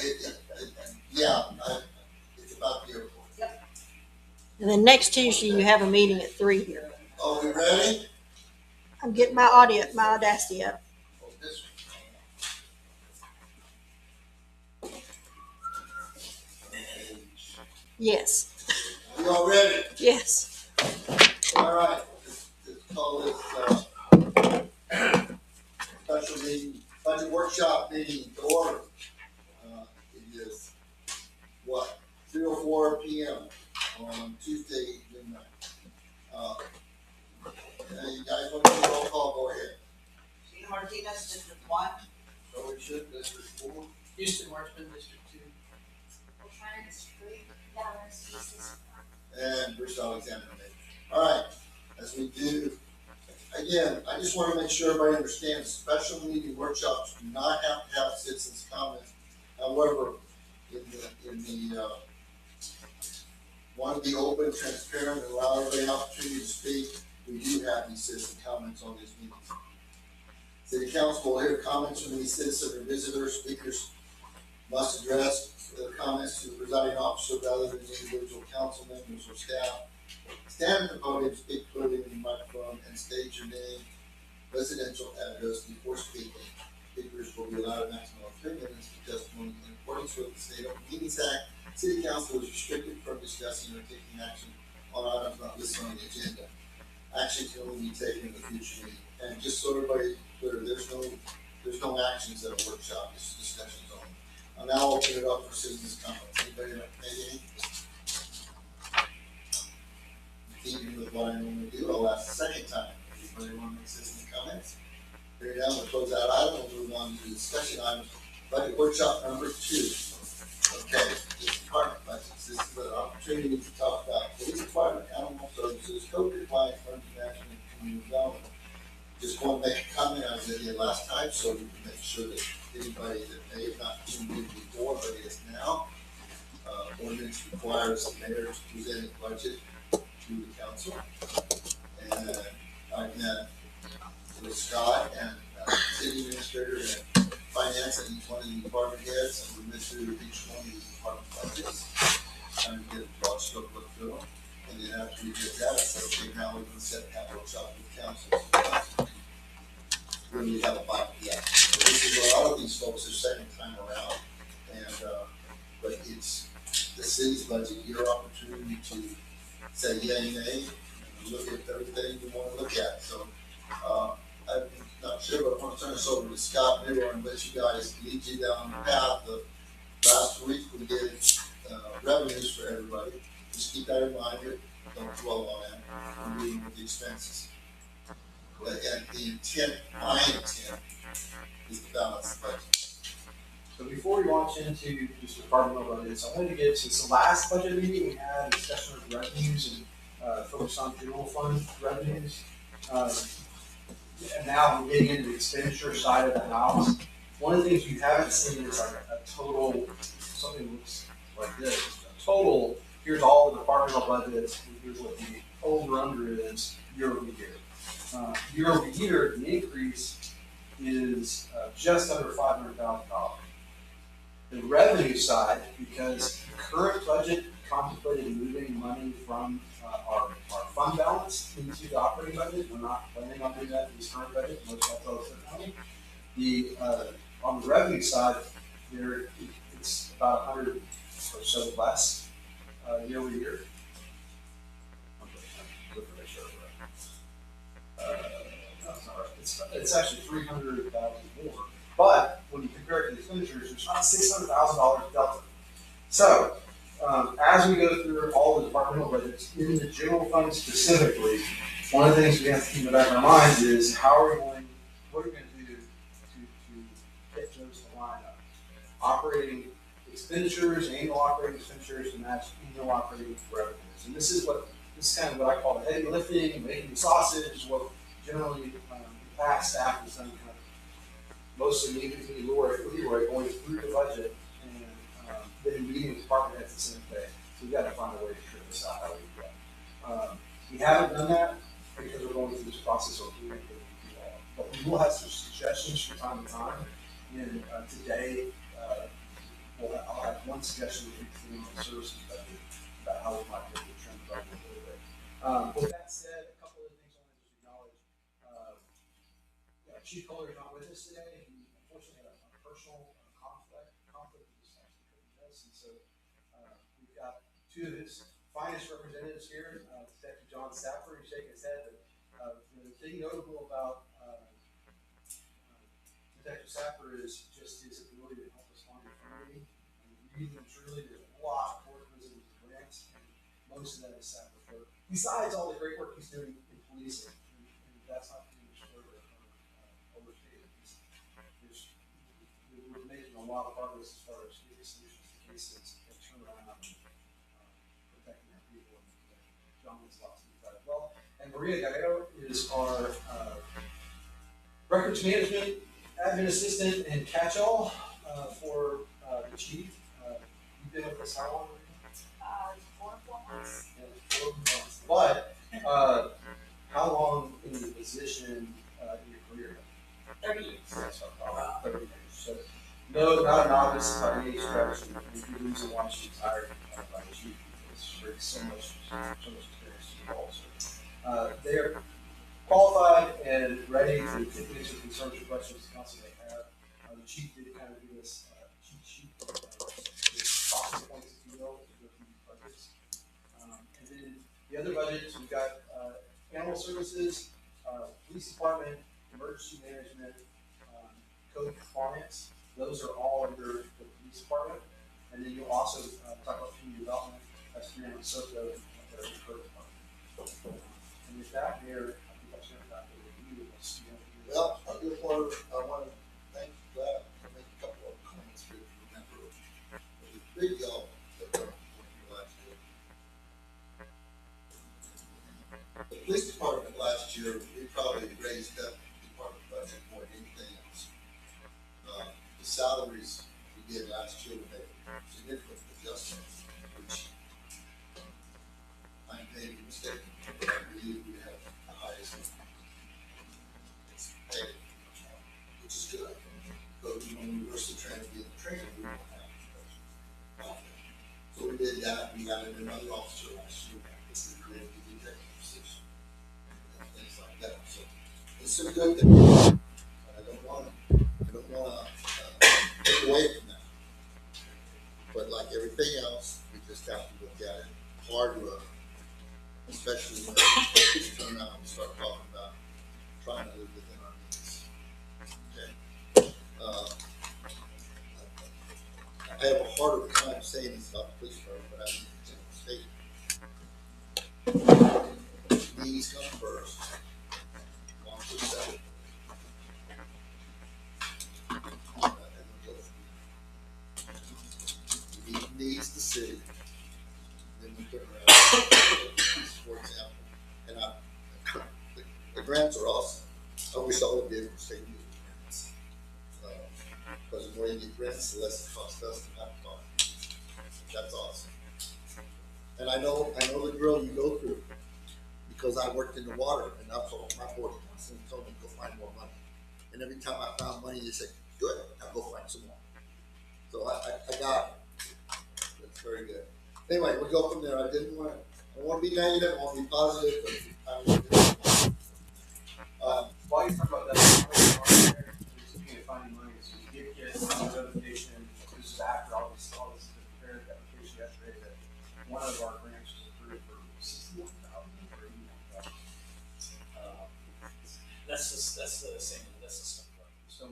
It's about the airport. Yep. And then next Tuesday, you have a meeting at 3 here. Are we ready? I'm getting my Audacity up. Oh, this one. Yes. We all ready? Yes. All right. Let's call this special meeting, budget workshop meeting to order. It is what, 3:04 p.m. on Tuesday midnight. You guys want to do a roll call? Go ahead. Gina Martinez, District 1. So we should, District 4. Houston Marchman, District 2. And Bruce Alexander. All right, as we do, again, I just want to make sure everybody understands special meeting workshops do not have to have citizens' comments. However, in the want to be open, transparent, and allow everybody an opportunity to speak, we do have these citizen comments on these meetings. City Council will hear comments from any citizen or visitor. Speakers must address their comments to the presiding officer rather than individual council members or staff. Stand at the podium, speak clearly in the microphone, and state your name, residential address before speaking. Speakers will be allowed a maximum of 3 minutes for testimony in accordance with the State Open Meetings Act. City Council is restricted from discussing or taking action on items not listed on the agenda. Action can only be taken in the future meeting. And just so everybody clear, there's no actions at a workshop, it's discussions only. I'll now open it up for citizens' comments. Anybody make any? Continuing with what I normally do, I'll ask the second time. Anybody want to make citizen comments? Here down, we'll close that item. We'll move on to the discussion item, budget workshop number 2. Okay, this department budgets. This is an opportunity to talk about police department, animal services, code compliance, fund management, and community development. Just want to make a comment I did last time, so we can make sure that anybody that may have not tuned in before, but is now, ordinance requires the mayor to present a budget to the council. And I met with Scott and city administrator and finance and each one of the department heads, and we went through each one of the department budgets, trying to get a broad stroke look through them. And then after we did that, I said, okay, now we're going to set that workshop with council. We really have a bite yet. So this is a lot of these folks are second time around, and but it's the city's budget, your opportunity to say yay, nay, and look at everything you want to look at. So I'm not sure, but I want to turn this over to Scott Miller and let you guys lead you down the path. Last week we did revenues for everybody. Just keep that in mind. Don't dwell on that. We're dealing with the expenses. But the intent, my intent, is to balance the budget. So before we launch into just departmental budgets, I wanted to get, since the last budget meeting we had a discussion of revenues and focused on general fund revenues. And now we're getting into the expenditure side of the house. One of the things you haven't seen is like a total, something that looks like this, a total, here's all the departmental budgets, and here's what the over under is year over year. Year over year, the increase is just under $500,000. The revenue side, because the current budget contemplated moving money from our fund balance into the operating budget. We're not planning on doing that in this current budget. Most of that's money. On the revenue side, it's about 100 or so less year over year. No, it's not right. It's actually 300,000 more. But when you compare it to the expenditures, there's not $600,000 delta. So as we go through all the departmental budgets in the general fund specifically, one of the things we have to keep in the back of our minds is what are we going to do to get those to line up? Operating expenditures, annual operating expenditures, to match annual operating revenues. And this is kind of what I call the heavy lifting, making the sausage, what generally the past staff has done kind of mostly meeting with Leroy going through the budget and then meeting with department heads the same day. So we've got to find a way to figure this out how we do that. We haven't done that because we're going through this process of doing it. But we will have some suggestions from time to time. And today we'll one suggestion would be for the services budget about how we might be able to trim the budget a little bit. With that said, a couple of things I want to just acknowledge. Chief Kohler is not with us today. He unfortunately had a personal conflict with his couldn't do this, and so we've got two of his finest representatives here. Detective John Stafford, who's shaking his head. But the thing notable about Detective Stafford is just his ability to help us find funding. Really and truly, there's a lot of work goes into grants, and most of that is Stafford's work. Besides all the great work he's doing in policing, and that's not being overstated. We're making a lot of progress as far as getting solutions to cases and turnaround and protecting our people. And John has lots to do that as well. And Maria Gallo is our records management admin assistant and catch-all for the chief. You've been with us how long? 4 months. Yeah, 4 months. But how long in the position in your career? 30 years. That's about 30 years. So, no, not a novice by any stretch. If you lose a watch, she's hired by the chief because there's so much experience involved. So, they are qualified and ready to take answer concerns or questions the council may have. The chief did kind of give us a cheat sheet, talking points, if you will, to go through these budgets. And then the other budgets, we've got animal services, police department, emergency management, code compliance. Those are all under the police department. And then you'll also talk about community development. That's Brianna Soto, the code department. And with that, Mayor, I think I'll turn it back over to you. Well, I just want to thank you for that. I'll make a couple of comments here to remember. There's a big help that we're working last year. The police department last year, we probably raised up the department budget more than anything else. The salaries we did last year were significant adjustments, which I may be mistaken, but I believe we have the highest paid, which is good. But when we were still trying to be in the training, we don't have. So we did that. We added another officer last year. We created the detective position and things like that. So it's some good things. I don't want to take away from that. But like everything else, we just have to look at it hard look, especially when we turn around and start talking about trying to live within our means. Okay. I have a harder time saying this about the police department, but I need to state needs come first. Wants to second. Needs the city. Then we turn around, for example, and the grants are awesome. I wish all of you would say you grants. Because the more you get grants, the less it costs us to have fun. That's awesome. And I know the drill you go through because I worked in the water and that's all my board constantly told me to go find more money. And every time I found money, they said, good, now go find some more. So I got it. That's very good. Anyway, we'll go from there. I want to be negative, I want to be positive, but While you're talking about that, speaking of finding money, so you did get a notification, this is after all this prepared application yesterday, that one of our grants was approved for $61,000 or $81,000. That's the same, that's the stuff. So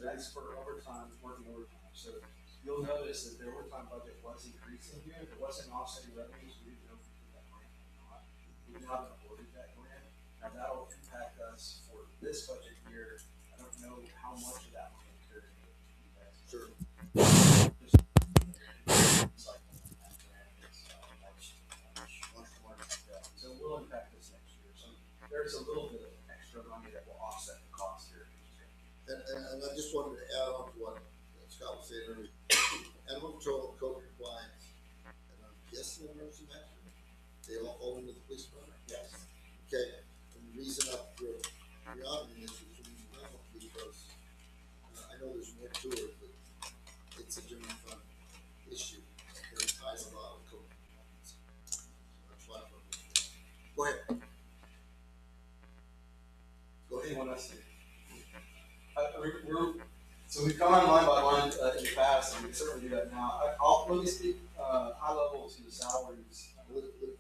that's for overtime, working overtime. So you'll notice that the overtime budget was increasing here. If it wasn't offsetting revenues, we didn't know if we did that grant or not. We've now been awarded that grant. Now that'll impact us for this budget year. I don't know how much of that money occurred. sure. So it will impact us next year. So there's a little bit of extra money that will offset the cost here. And I just wanted to add on to what Scott was saying earlier. Animal control, code compliance, and I'm guessing emergency management, they all fall into the police department. Yes. Okay, and the reason we're honoring this is because I know there's more to it, but it's a general fund issue. gone line by line in the past, and we can certainly do that now. Let me speak high level to the salaries.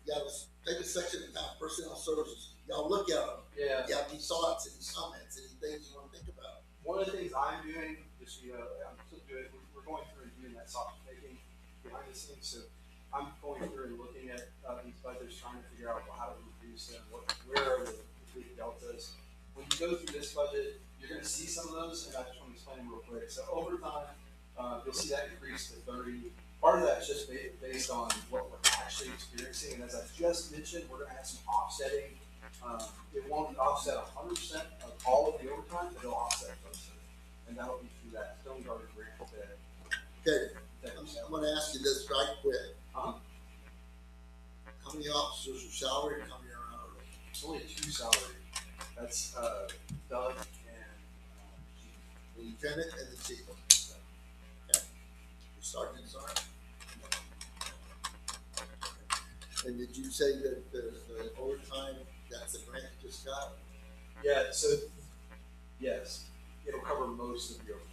Yeah, let's take a section of time, personnel services, y'all look at them. Yeah. You have any thoughts, any comments, any things you wanna think about? One of the things I'm doing, just so you know, I'm still doing, we're going through and doing that soft taking behind the scenes. So I'm going through and looking at these budgets, trying to figure out, well, how do we reduce them? Where are the big deltas? When you go through this budget, you're going to see some of those, and I just want to explain them real quick. So over time, you'll see that increase to 30. Part of that is just based on what we're actually experiencing, and as I just mentioned, we're going to have some offsetting. It won't offset 100% of all of the overtime, but it'll offset most of it, and that'll be through that Stone Garden grant that. Okay, I'm gonna ask you this right quick. Uh-huh. How many officers are salaried, how many are hourly? It's only 2 salary. That's Doug and The lieutenant and the chief. Okay. The sergeant's on. And did you say that the overtime, that's a grant you just got? yeah. So yes, it'll cover most of the overtime.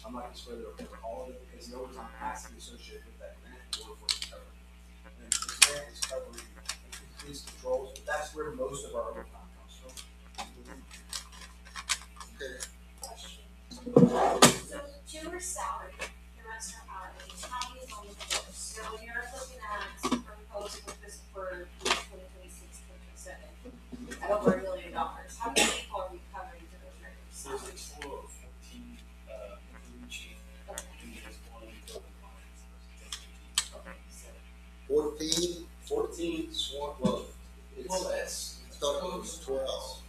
I'm not going to swear that it'll cover all of it because the overtime has to be associated with that grant in order for it to cover. And the grant is covering increased controls, but that's where most of our overtime comes from. Okay, Question. So 2 are salary, the rest are hourly, how many is on the books? So when you're looking at proposed for this for 2026, 2027, at over $1 million, how many people are we covering for those regular There's a salaries? total of 14, including chief, Okay, and there's one building lines. okay, so 14, 14 sworn. Well, it's Well, that's. I thought it was 12.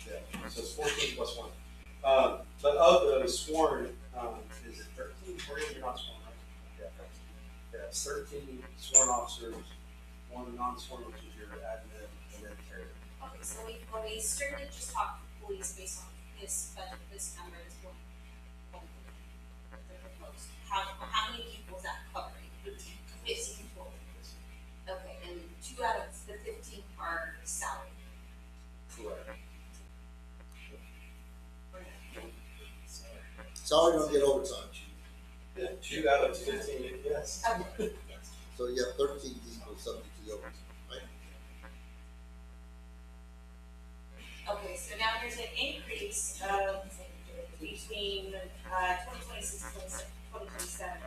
Yeah, so it's 14 plus 1. But of those sworn, is it 13? 14? You're not sworn, right? Yeah, it's 13 sworn officers, 1 non-sworn, which is your admin, and then carrier. okay, so when we strictly just talk police based on this budget, this number is what they're proposed. How many people is that covering? 15 people. Okay, and 2 out of the 15 are salary. Correct. Salary don't get overtime. Yeah, 2 out of 15, yes. Okay, So you have 13 people subject to the overtime, right? okay, so now there's an increase of between 2026 and 2027, an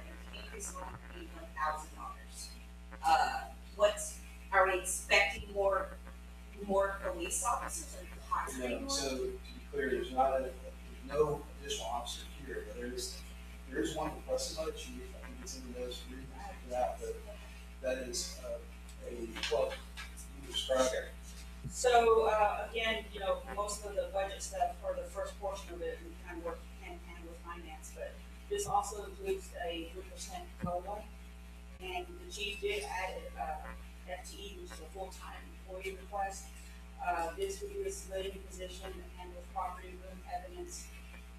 increase of $181,000. Are we expecting more police officers or possibly No, more? so to be clear, there's no additional officer here, but there is one requested by the chief. I think it's in the notes, read after that, but that is well, you describe it. So, again, most of the budget stuff or the first portion of it, we kind of work hand in hand with finance, but this also includes a 3% COLA. And the chief did add FTE, which is a full-time employee request. This would be a civilian position that handles property, room evidence,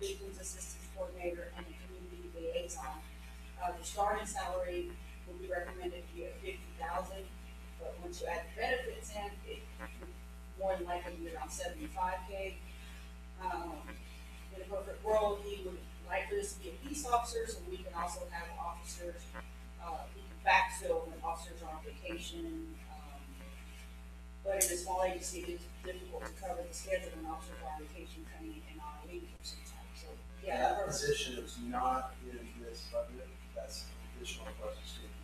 victims assistance coordinator, and a community liaison. The starting salary would be recommended to be at $50,000, but once you add the benefits in, it would more than likely be around $75K. In a perfect world, he would like for this to be a peace officer, so we can also have officers, we can backfill when officers are on vacation. But in a small agency, it's difficult to cover the schedule when officers are on vacation coming in on a leave or sometimes, so, yeah. That position is not in this budget, that's an additional budget stream.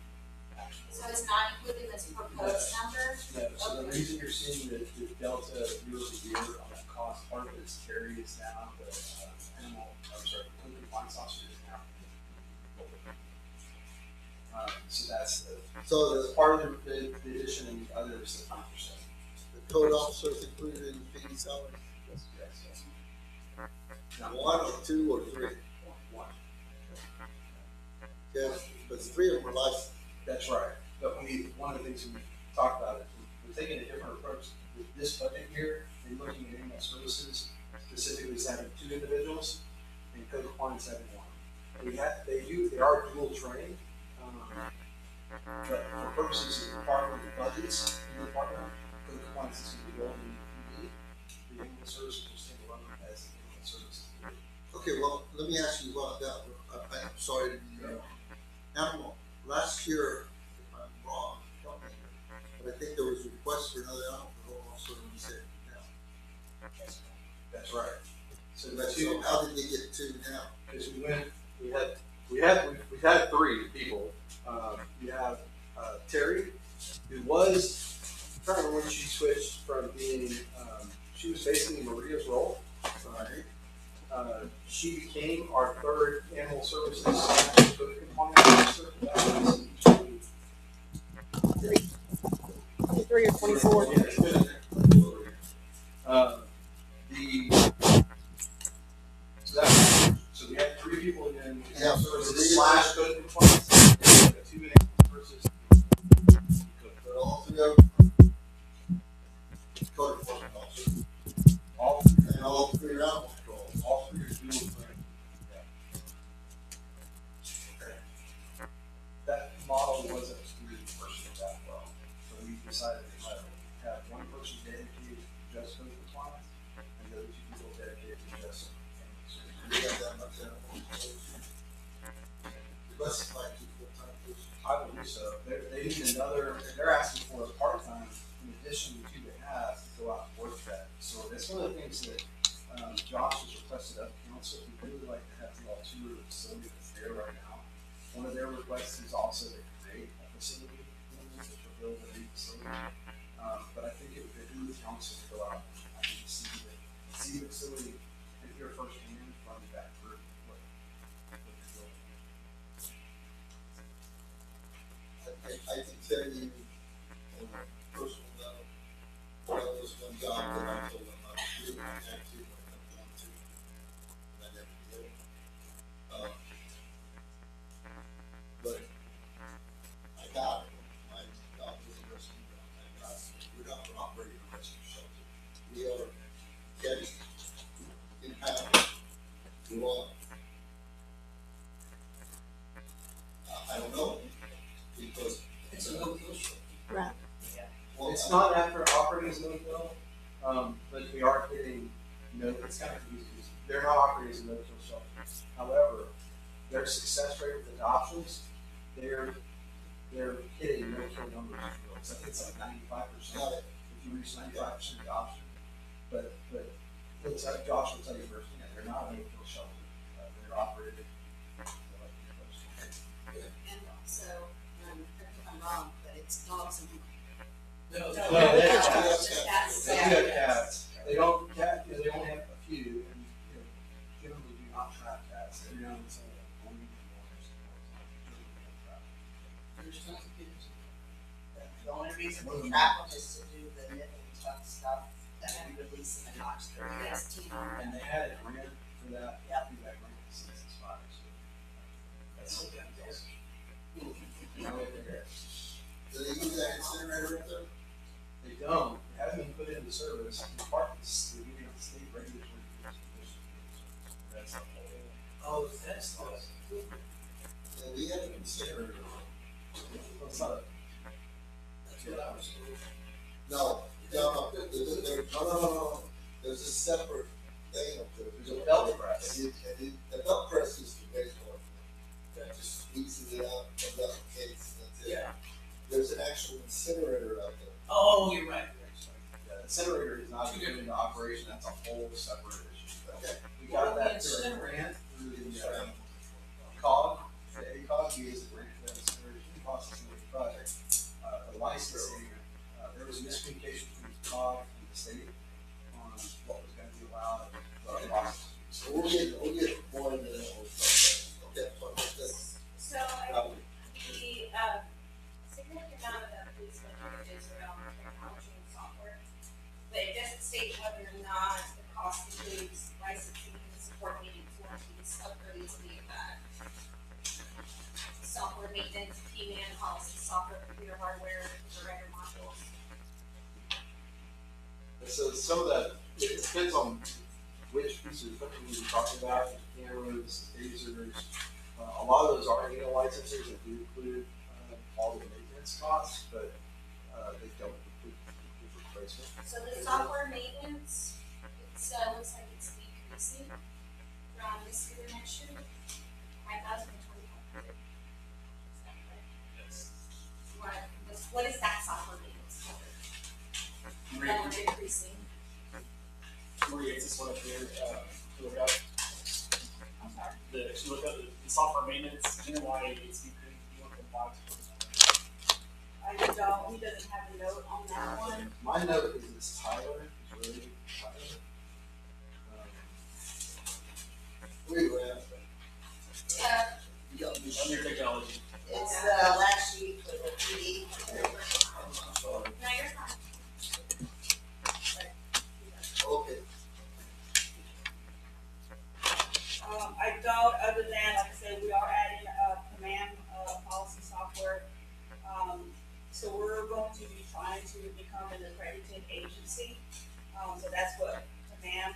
So it's not included in this proposed number? No, so the reason you're seeing the delta year over year on that cost, part of it is Terry is now the code compliance officer is now. So that's part of the addition, and the other is the 5%. The code officer is included in the fee salary? Yes. Now, 1 or 2 or 3? One. Yes, but 3 of them are licensed. That's right. But one of the things we talked about is we're taking a different approach with this budget here and looking at animal services, specifically having 2 individuals and code compliance having 1. They are dual trained, But for purposes of department budgets in the department, code compliance is going to be going to PD. The animal services will stand alone as the animal services. Okay, well, let me ask you about that. I'm sorry to be, animal, last year, if I'm wrong, help me here, but I think there was a request for another animal control officer and we said no. That's right. So So how did they get two now? because we've had three people. You have Terry, who was, I'm trying to remember when she switched from being, she was basically Maria's role. Right? She became our third animal services code compliance officer. That was in 23 or 24. Yeah, it's been in there. So we had three people in Yeah, services slash code compliance, and 2 in versus But all three of them, code enforcement officers, all and all three are animal control. all three are dual thing. That model wasn't reimbursed that well, so we decided to have one person dedicated to just code compliance, and the other 2 people dedicated to just We have that much animal control. Specified two full-time positions. I believe so. They need another, they're asking for a part-time in addition to 2 they have to go out and work that. So that's one of the things that Josh has requested of council. We'd really like to have the all tour of the facility that's there right now. One of their requests is also to create a facility, to build a new facility. But I think it would behoove the council to go out and actually see the facility and hear firsthand from that group what they're building. I can tell you, on a personal level, that was one job that I told them not to do, I had to, when it comes down to, and I never did. But I got it, my job was a rescue job, we're not operating a rescue shelter. We are getting impounded, raw. I don't know, because it's a no-kill shelter. Right. Well, It's not after operating as a no-kill, but we are getting, it's kind of confusing. They're not operating as a no-kill shelter. However, their success rate with adoptions, they're hitting no-kill numbers. So I think it's like 95%. Got it. If you reach 95% adoption, but looks like Josh will tell you firsthand, they're not a no-kill shelter. They're operated. And also, correct if I'm wrong, but it's dogs and. No, No, they have Just cats. They do have cats. They don't they only have a few, and generally do not trap cats. Every now and then, only The only reason we trap them is to do the nip and tuck stuff that we release in the box for next team. and they had a grant for that. Yep. Through that grant since it's expired. So that's something else. Do they use that incinerator up there? They don't. It hasn't been put into service. In part, it's the state regulatory conditions. That's the whole. oh, that's the. Yeah, we have an incinerator. It's not a. That's what I was told. No, no. There's a separate thing up there. There's a belt press. The belt press is the baseball. That just squeezes it out, comes out the case, and that's it. Yeah. There's an actual incinerator out there. Oh, you're right. The incinerator is not even into operation. That's a whole separate issue. But Okay. we got that through a grant through the COG. The ACOG is a grant for that incineration processing project. The licensing, there was miscommunication between the COG and the state on what was going to be allowed in the process. So we'll get more into that whole stuff. Okay, so that's So the, significant amount of that police budget is around technology and software. But it doesn't state whether or not the cost includes licensing, support meetings, warranties, upgrades, any of that. Software maintenance, P-man policy, software, computer hardware, provider modules. So some of that, it depends on which piece of equipment you're talking about, cameras, tasers. A lot of those are licenses that do include all the maintenance costs, but, they don't include replacement. So the software maintenance, it's, looks like it's decreasing from this year to next year, 5,000 to 2,500. Is that correct? What is that software maintenance cover? That we're decreasing. Maria, is this one up here, to look up, I'm sorry. to look up the software maintenance, you know why it's decreasing, you want to buy I don't, he doesn't have a note on that one. My note is this Tyler, is really Tyler. Where you at? You got me. on your technology? It's the last sheet with the PD. I'm sorry. No, you're fine. Okay. I don't, other than, like I said, we are adding command, policy software. So we're going to be trying to become an accredited agency. So that's what command,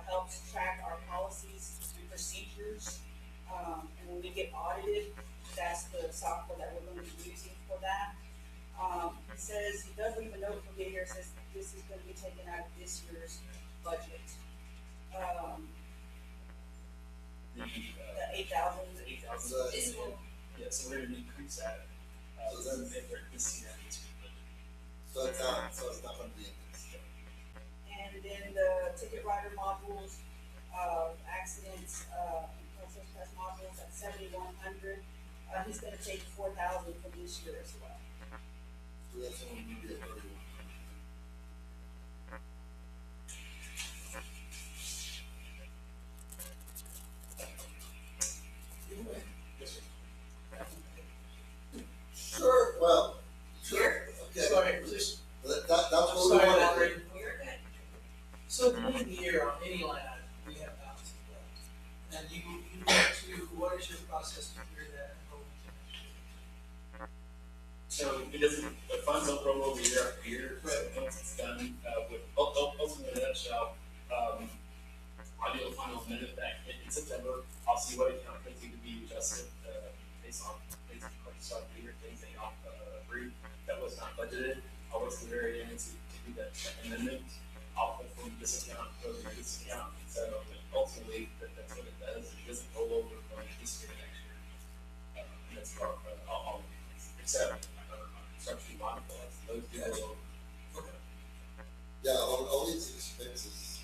helps track our policies and procedures. And when we get audited, that's the software that we're gonna be using for that. It says, he does leave a note for me here, says this is gonna be taken out of this year's budget. The, The 8,000. the 8,000. So, This will, Yeah, so we're gonna increase that, So so then- then they're this year, it's so it's not gonna be in this. And then the ticket writer modules, accidents, process test modules at 7,100. He's gonna take 4,000 for this year as well. So that's only gonna be a 31. Yes, sir. Sure, well, sure, okay. Sorry, just, That's I'm what we sorry, want to Valerie. do. you're good. So at the end of the year, on any line item, we have balance left. And you want to, what is your process to clear that and go into next year? So it doesn't, the funds don't roll over year after year, so Right. once it's done, with, ultimately, in a nutshell, I'll do a final amendment back in September, I'll see what account things need to be adjusted, based on purchase of the year, things that y'all, agreed, that was not budgeted, I'll wait till the very end to do that amendment, I'll put from this account, go to this account, so ultimately, that's what it does, it doesn't roll over from this year to next year. And that's part of, all, except, construction modifiers, those do roll over. Yeah, all these expenses.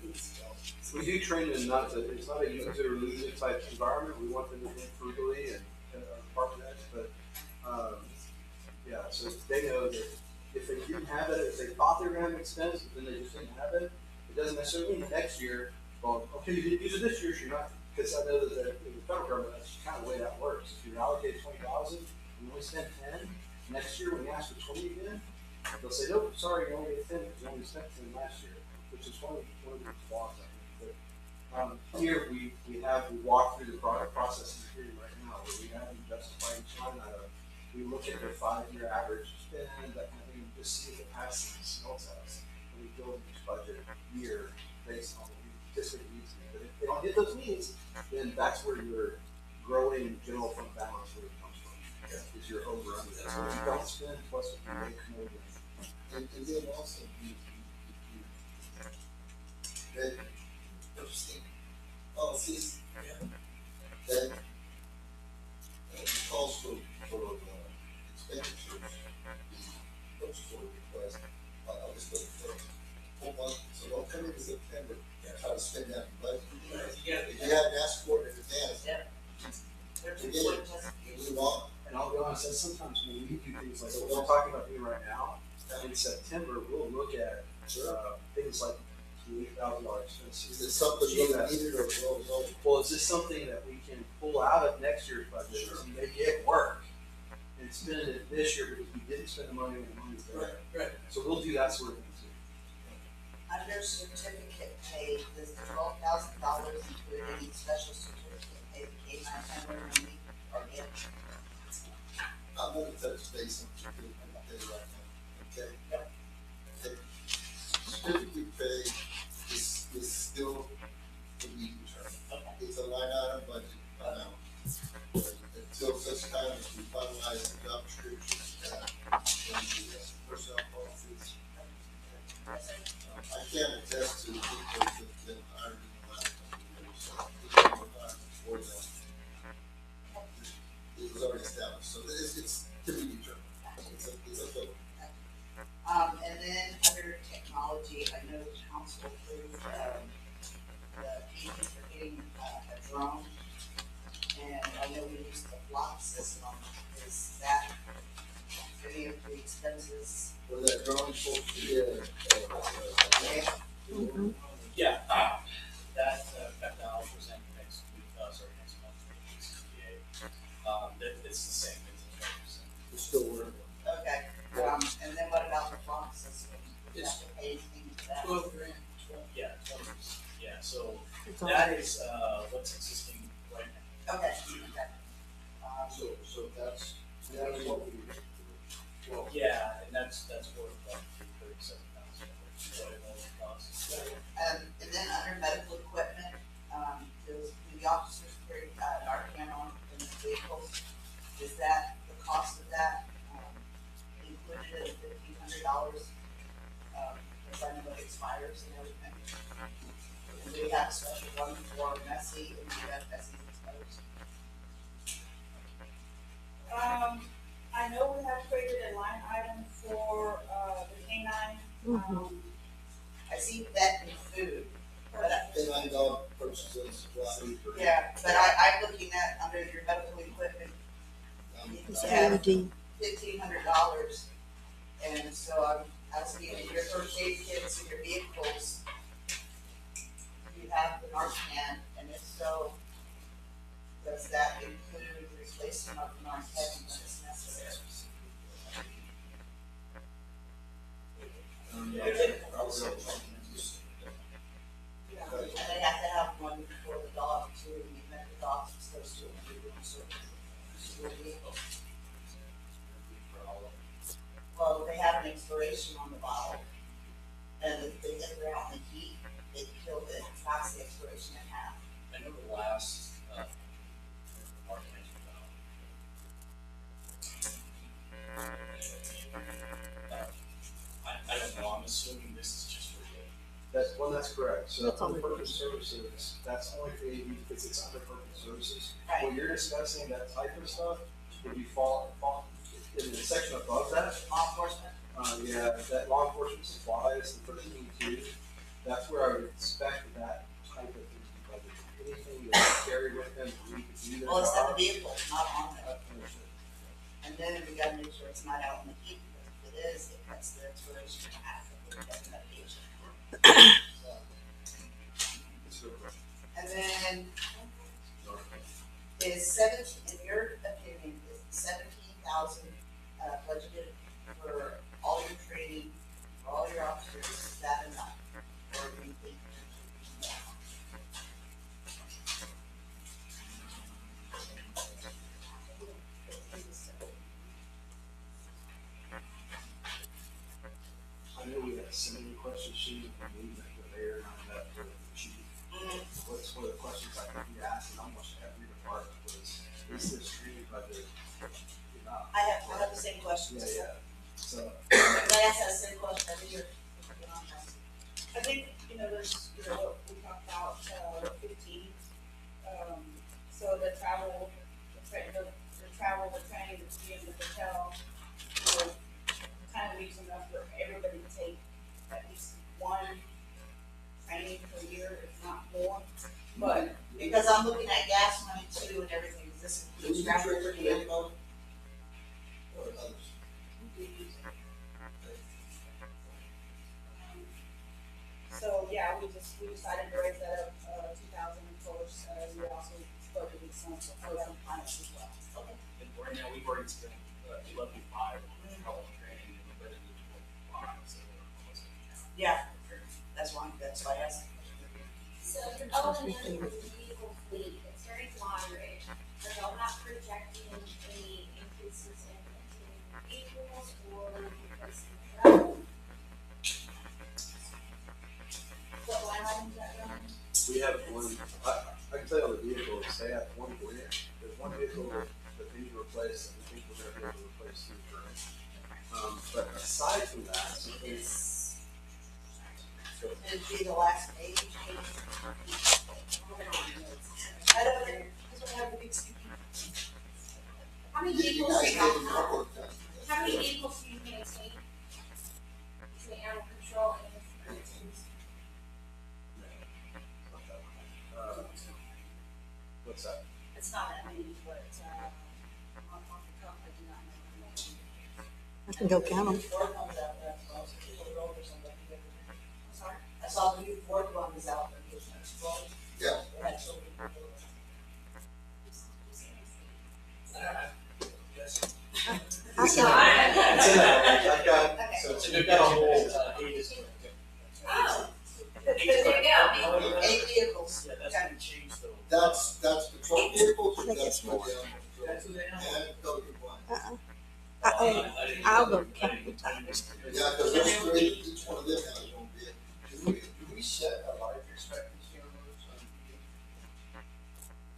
It's not- We do train them not to, it's not a use it or lose it type environment, we want them to think frugally and, part of that, but, yeah, so they know that if they didn't have it, if they thought they were gonna have an expense, but then they just didn't have it, it doesn't necessarily mean next year, well, okay, you didn't use it this year, so you're not, because I know that in the federal government, that's kind of the way that works, if you allocate 20,000, and you only spend 10, next year when you ask for 20 again, they'll say, nope, sorry, you only get 10, because you only spent 10 last year, which is one of the flaws, I think, but, here, we walk through the processes here right now, where we have them justify each line item, we look at their 5-year average spend, that kind of thing, and just see if it passes the snow test, and we build each budget year based on what we anticipate needs. But if they don't hit those needs, then that's where your growing general fund balance really comes from, is your over under. That's what you don't spend plus what you make more than. And then also, that purchasing policies, that calls for expenditures, the purchase order request, I'll just put it first. Hold on, so don't come into September and try to spend that budget. You got If you hadn't asked for it in advance, They're too forget quick it, to- you move on. And I'll be honest, that's sometimes when we do things like what we're talking about doing right now, in September, we'll look at, things like the $8,000 expenses. Is it something really needed or well, Well, is this something that we can pull out of next year's budget Sure. to make it work and spend it this year because we didn't spend the money when the money's there? Right. So we'll do that sort of thing too. Under certificate pay, does the $12,000 include any special certificate pay vacation time or leave or get? I'm gonna touch base on certificate pay right now, okay? Okay. Certificate pay is still to be determined. It's a line item budget amount. expenses. Was that drone supposed to be a Yeah. Mhm. Yeah, that now present next week, sorry, next month, CPA. It's the same, it's 20%. It's still working. Okay, and then what about the font system? Do you have to pay anything to that? 12 grand. Yeah, 20%, yeah, so It's all that right. is, what's existing right now. Okay, okay. So that's what we. Well, Yeah, and that's worth about $37,000. And then under medical equipment, the officers carry, Narcan on in the vehicles. Is that, the cost of that, included in $1,500? Because I know it expires and everything. And we have a special one for Messi, and we have Messi's exposed. I know we have created a line item for, the canine, I see that in food, but $9 purchases, yeah, but I'm looking at under your medical equipment, It's you have AED. $1,500. And so I'm asking in your first aid kits in your vehicles, do you have the Narcan, and if so, does that include replacement of the Narcan when it's necessary? And they have to have one for the dog too, and you met the dog's supposed to be doing service to the vehicle. Well, they have an expiration on the bottle, and if they get it out in the heat, it killed it, cuts the expiration in half. I know the last, Mark mentioned I don't know, I'm assuming this is just for you. That's correct. So That's under only- purchase services, that's only for AV because it's under purchase services. Right. When you're discussing that type of stuff, would you fall in the section above that? Law enforcement, Yeah, that law enforcement supplies and 13.2, that's where I would expect that type of thing to be budgeted. Anything that you carry with them to need to do their well, it's in the job. vehicle, not on there. Understood. And then we gotta make sure it's not out in the heat, because if it is, it cuts the expiration in half of the medication. It's real quick. And then is 17, in your opinion, is 17,000 budgeted for all your training, for all your officers, is that enough? Or do you think? I know we have so many questions, she and me, that were there, and that for the chief. What's one of the questions I think you asked in almost every department was, is this training budget enough? I have the same question. Yeah. So, I ask that same question every year. I think, there's, what we talked about, 15. So the travel, the training, the ski and the hotel, kind of leaves enough for everybody to take at least one training per year, if not more. But Because I'm looking at gas money too and everything, is this includes travel for the info? Or others. So, yeah, we decided to raise that up, 2,000, of course, we also budgeted some for them finance as well. Okay. And right now, we've already spent, 11.5 on health training, and we're budgeted 12.5, so we're almost at the count. Yeah, that's why I asked. So your O&M vehicle fleet, it's very moderate, so y'all not projecting any increases in vehicles or replacing travel. What line item is that on? we have one, I can tell you on the vehicles, they have one grant, there's one vehicle that needs to replace, and I think we're gonna be able to replace through grant. But aside from that, so It's, it'd be the last page. I don't know, because we have the big sticky. How many You vehicles guys do did y'all your have? homework done. How many vehicles do you maintain? Between animal control and what's that? It's not that many, but, on the cuff, I do not know. I And go count them. Ford comes out, that's most people roll or something. I'm sorry? I saw the new Ford one was out, but it was much smaller. Yeah. It had so many people. Yes. I It's can, in that, I've got, so it's, we've got a whole, Eight is correct. Oh. There you go. 8 vehicles. Yeah, that's gonna change though. That's patrol vehicles, or I think that's it's for more. them? That's what they have. And code compliance. I'll go count the tires. Yeah, because there's three, each one of them has one vehicle. Do we set a life expectancy on those?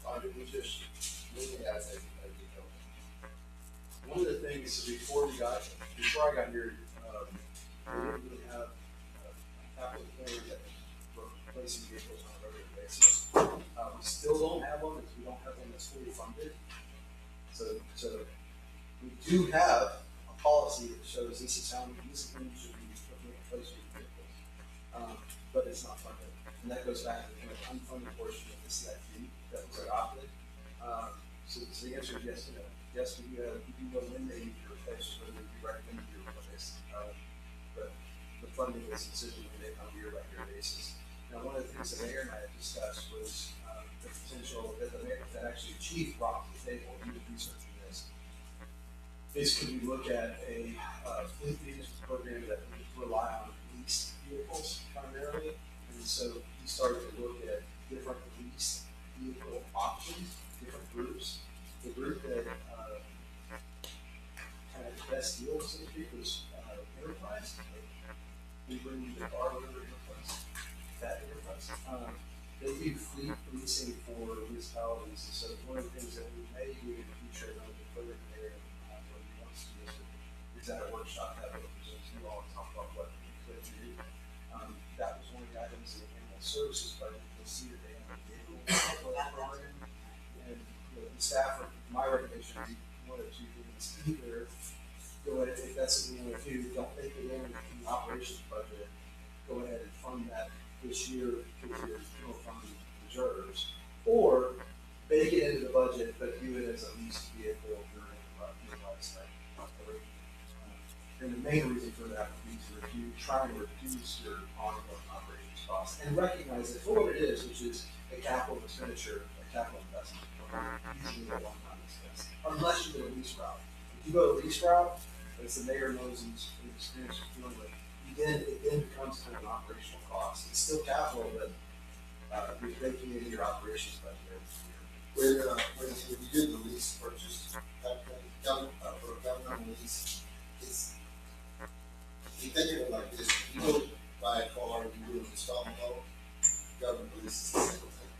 Or do we just look at it as we go? one of the things before I got here, we didn't really have a capital plan that we're replacing vehicles on a regular basis. We still don't have one because we don't have one that's fully funded. So we do have a policy that shows this is when you should be looking at replacing vehicles. But it's not funded. And that goes back to the kind of unfunded portion of the CIP that was adopted. So the answer is yes, yes, we do know when they need to replace, whether we recommend you replace. But the funding is a decision we make on a year-by-year basis. Now, one of the things the mayor and I had discussed was the potential that the mayor that actually chief brought to the table, he was researching this. Basically, we look at a fleet management program that would rely on leased vehicles primarily. And so we started to look at different leased vehicle options, different groups. The group that had the best deal, so to speak, was Enterprise. We bring the car over Enterprise, that Enterprise. They do fleet leasing for municipalities. So one of the things that we may do in the future, and I'm going to put it there, when we want to do this, is at a workshop that will present to you all and talk about what we could do. That was one of the items in the animal services budget. You'll see that they have a vehicle program. And the staff, my recommendation would be one of two things. Either go ahead, if that's something you want to do, don't make it in the operations budget. Go ahead and fund that this year with your general fund reserves. Or bake it into the budget, but do it as a leased vehicle during enterprise type operation. And the main reason for that would be to try and reduce your ongoing operations costs and recognize it for what it is, which is a capital expenditure, a capital investment, usually a one-time expense, unless you go a lease route. If you go a lease route, as the mayor knows and experience dealing with, it then becomes kind of an operational cost. It's still capital, but you're baking into your operations budget every year. When you do the lease purchase, for a governmental lease, it's, you think of it like this, you go buy a car, you do an installment loan, government lease is the same thing.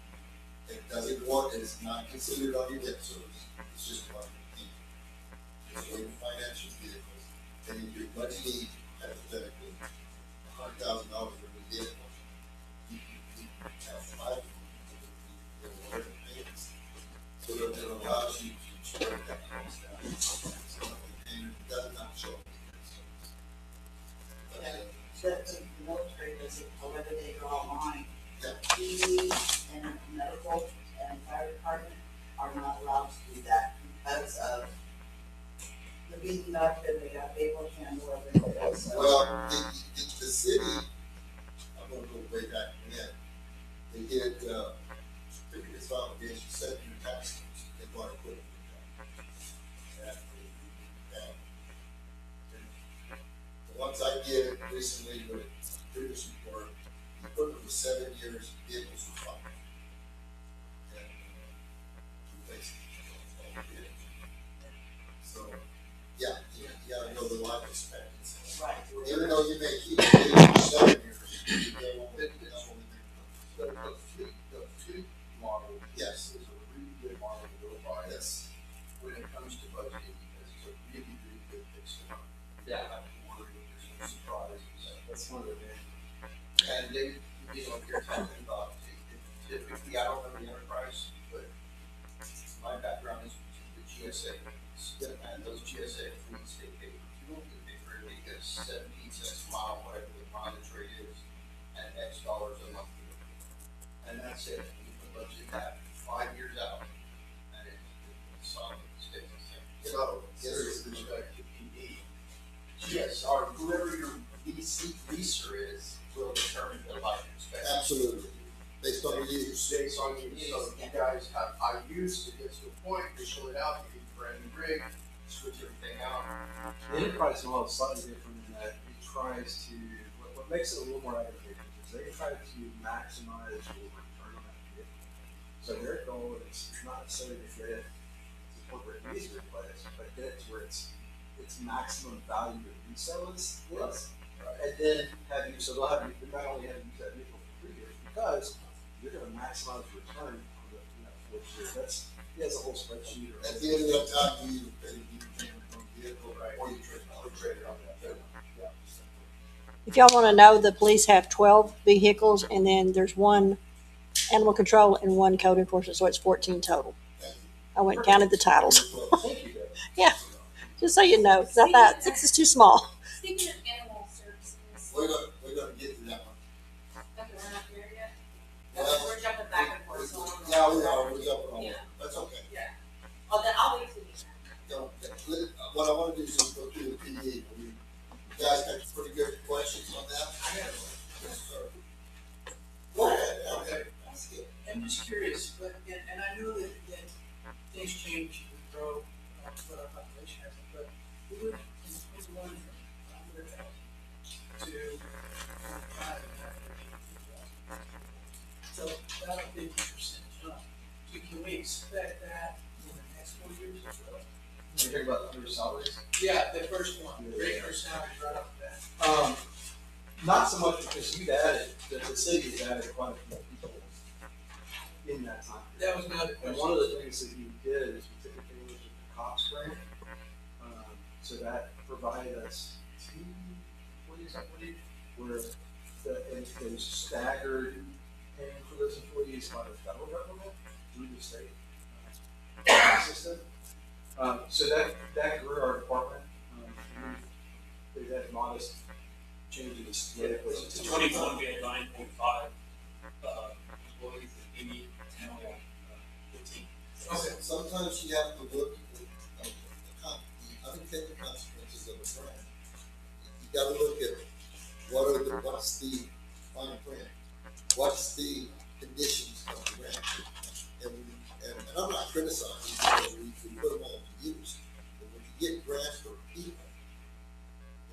It doesn't work, it's not considered on your debt service, it's just one thing. It's the way you finance your vehicles, and if your money need, hypothetically, $100,000 for a new vehicle, you have five of them, payments. So that it allows you to spread that cost down. And it does not show up. The military does it, however they draw a line. Yeah. PD and medical and fire department are not allowed to do that because of the beating up and they got able to handle everything. So Well, the city, I'm gonna go way back when, they did, certificates filed against you, set your tax, they bought equipment. The ones I did recently with previous report, equipment was 7 years, vehicles were 5. And, basically, so, yeah, you gotta know the life expectancy. right. Even though you may keep it for 7 years, you don't want to The fleet model Yes, is a really good model to go by. yes. When it comes to budgeting, because it's a really, really good fix. Yeah. I have to worry if there's some surprises. That's one of the things. And they, you're talking about, typically, I don't know the enterprise, but my background is the GSA. And those GSA fleets, they pay for fuel, they pay for everything, that's 17 cents a mile, whatever the mileage rate is, and X dollars a month. And that's it, you can budget that 5 years out, and it's solid, it stays the same. You know, With respect to PD, whoever your leaser is will determine the life expectancy. Absolutely, based on the use. Based on you, so if you guys have high use, it gets to a point, you chill it out, you get a brand new rig, switch everything out. The enterprise model is slightly different in that it tries to, what makes it a little more aggravating is they try to maximize your return on that vehicle. So their goal is not necessarily to get it to the point where it needs to be replaced, but get it to where its maximum value to resell is. And then have you, so they'll have you, not only have you use that vehicle for 3 years, because you're gonna maximize the return on the, fourth year. That's, he has a whole spreadsheet or. At the end of that time, you pay from vehicle, Right. or you trade it on. Yeah. If y'all wanna know, the police have 12 vehicles and then there's one animal control and one code enforcement, so it's 14 total. I went and counted the titles, Thank you, Dave. just so you know, because I thought 6 is too small. Speaking of animal services, We're gonna get to that one. okay, we're not there yet. Well, We're jumping back and forth, so I don't know. Yeah, we are, we're jumping on Yeah. it, that's okay. Oh, then I'll wait till you. So, what I wanna do is just go through the PD, you guys got pretty good questions on that? I got one. Yes, sir. Go ahead, okay, that's good. I'm just curious, but, and I know that things change, we grow, but our population hasn't, but we went in 21 from 100,000 to 5,500,000. So about a 50% jump. Can we expect that in the next 4 years as well? You're talking about under salaries? Yeah, the first one, regular salaries right off the bat. Not so much because you've added, the city has added quite a few people in that time. That was my other And question. one of the things that you did is we took advantage of the cops grant. So that provided us 2 employees, I believe, where it was staggered paying for those employees by the federal government through the state system. So that grew our department. They've had modest changes. To 21, we had 9.5 employees, and we need 10 on 15. Okay. Sometimes you have to look at the unintended consequences of a grant. You gotta look at what's the fine print, what's the conditions of the grant. And I'm not criticizing, because we put them all to use, but when you get grants for people,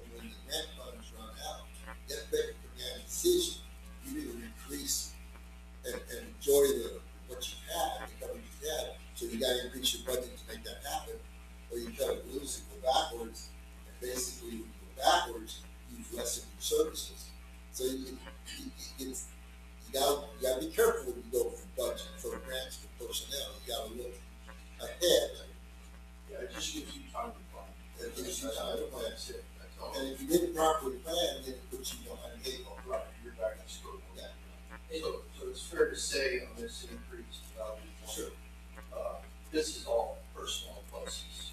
and when the grant funds run out, that better for that decision, you either increase and enjoy what you have, the coverage you have, so you gotta increase your budget to make that happen, or you cut it loose and go backwards, and basically, when you go backwards, you use less of your services. So you gotta be careful when you go for budget, for grants, for personnel, you gotta look ahead. Yeah, it just gives you time to plan. It gives you time to plan. That's it, that's all. And if you didn't properly plan, then it puts you behind the eight ball. Right, you're back in school. Yeah. So it's fair to say on this increase, Sure. this is all personal pluses.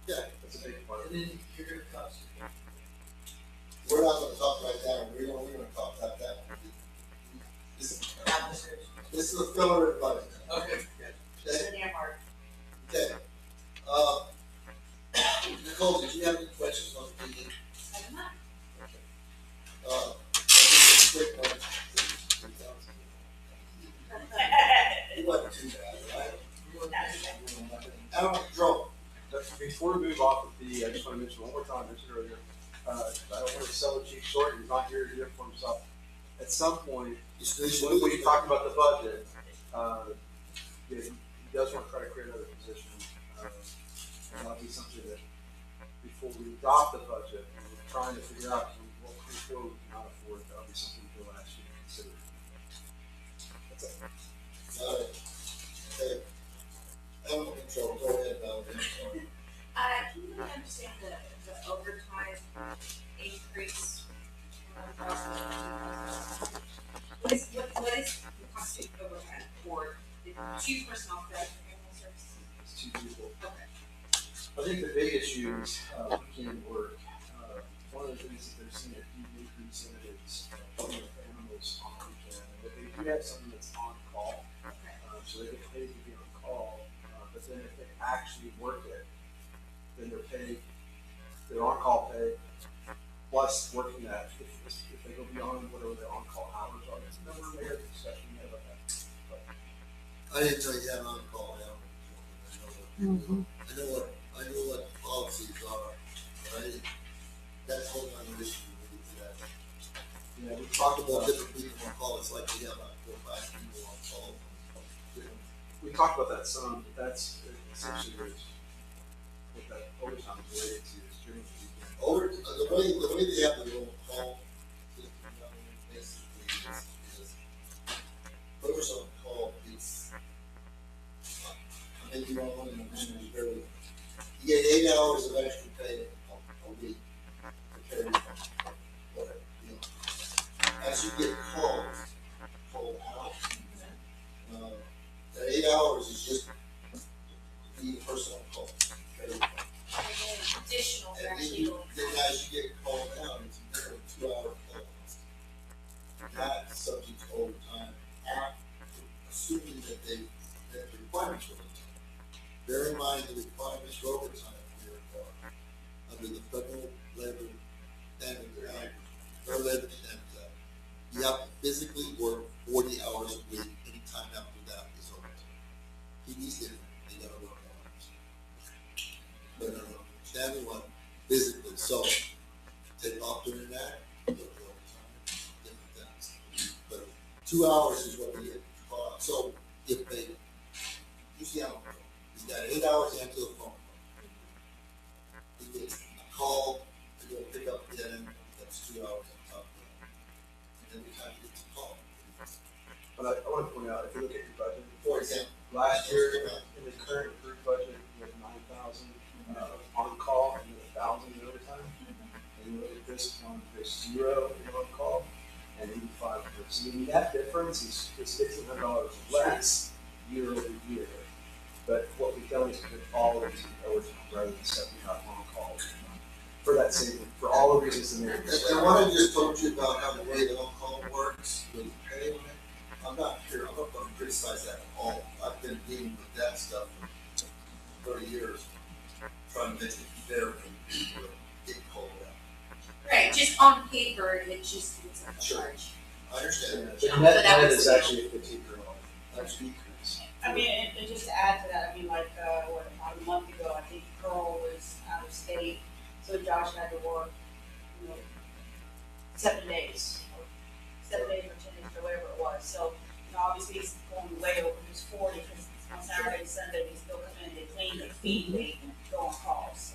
Yeah, That's a big part of And it. then you're gonna cost it. we're not gonna talk like that, we're gonna talk like that. This is a filler budget. Okay. Okay? Okay. Nicole, did you have any questions on the PD? I don't know. Just a quick one. It wasn't too bad, right? Animal control. Before we move off of the, I just want to mention one more time, I mentioned earlier, I don't want to sell the chief short, he's not here to do it for himself. At some point, when we talk about the budget, he does want to try to create another position. And that'll be something that, before we adopt the budget, we're trying to figure out what we feel we cannot afford, that'll be something we'll ask you to consider. That's it. Okay. Animal control, go ahead, Valerie. Can you really understand the overtime increase? What is the cost of overtime for the 2 personnel for animal services? It's 2 people. Okay. I think the big issue is weekend work. One of the things that they're seeing a huge increase in is animals on the weekend. But they do have something that's on call, so they get paid to be on call. But then if they actually work it, then they're paid their on-call pay, plus working that, if they go beyond whatever their on-call hours are. It's never made a discussion yet about that. I didn't know you had on-call now. I know what the policies are, but that's a whole other issue with that. Yeah, we Talk about different people on call, it's like we have like 4 or 5 people on call. we talked about that some, but that's essentially what that overtime is related to is during the weekend. Over, the way they have their own call, basically is whoever's on call is, I may be wrong, and I'm just gonna be very, you get 8 hours of extra pay a week for carrying on, whatever, you know. As you get called out, that 8 hours is just to be the person on call. Carry on. Additional, And actually. then as you get called out, it's another 2-hour call. That's subject to overtime, assuming that the requirements for overtime. Bear in mind the requirements for overtime here are under the Federal Labor Standards Act, Federal Labor Standards Act. You have to physically work 40 hours a week, any time after that is overtime. PD's different, they gotta work hours. But, standard one, physically, so take off during that, work overtime, different things. But 2 hours is what we get called out. So if they, you see how he's got 8 hours to answer the phone. He gets a call to go pick up the end, that's 2 hours on top of that. And every time he gets a call. But I want to point out, if you look at your budget, For example, last year, in the current approved budget, we have 9,000 on call and 1,000 in overtime. And you look at this one, there's 0 in on call and 85 for it. So the net difference is $1,500 less year over year. But what we've done is put all of these in overtime rather than 75 on call for that same, for all the reasons in there. and what I just told you about how the way the on-call works, with pay on it, I'm not gonna criticize that at all. I've been dealing with that stuff for 30 years, trying to make it fair for people that get called out. Right, just on paper, it just looks like a Sure. charge. I understand. The But net that net was- is actually a $15 decrease. I mean, and just to add to that, I mean, like, about a month ago, I think Pearl was out of state, so Josh had to work, 7 days, or 7 days or 10 days, or whatever it was, so, obviously he's going way over his 40, because on Saturday and Sunday, he's still coming in, they clean, they feed, they go on calls.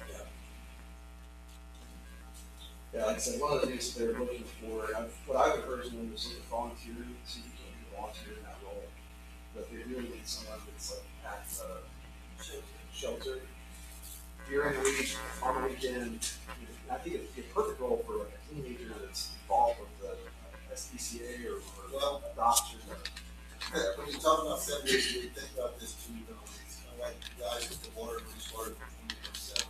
Yeah, like I said, one of the things that they're looking for, what I've encouraged them is look at volunteering, see if you can be a volunteer in that role. But they really need someone that's like at shelter during the week, on the weekend. I think it'd be a perfect role for like a teenager that's involved with the SPCA or adoption. When you talk about 7 days a week, think about this too, it's kind of like the guys with the water, wastewater, 24/7.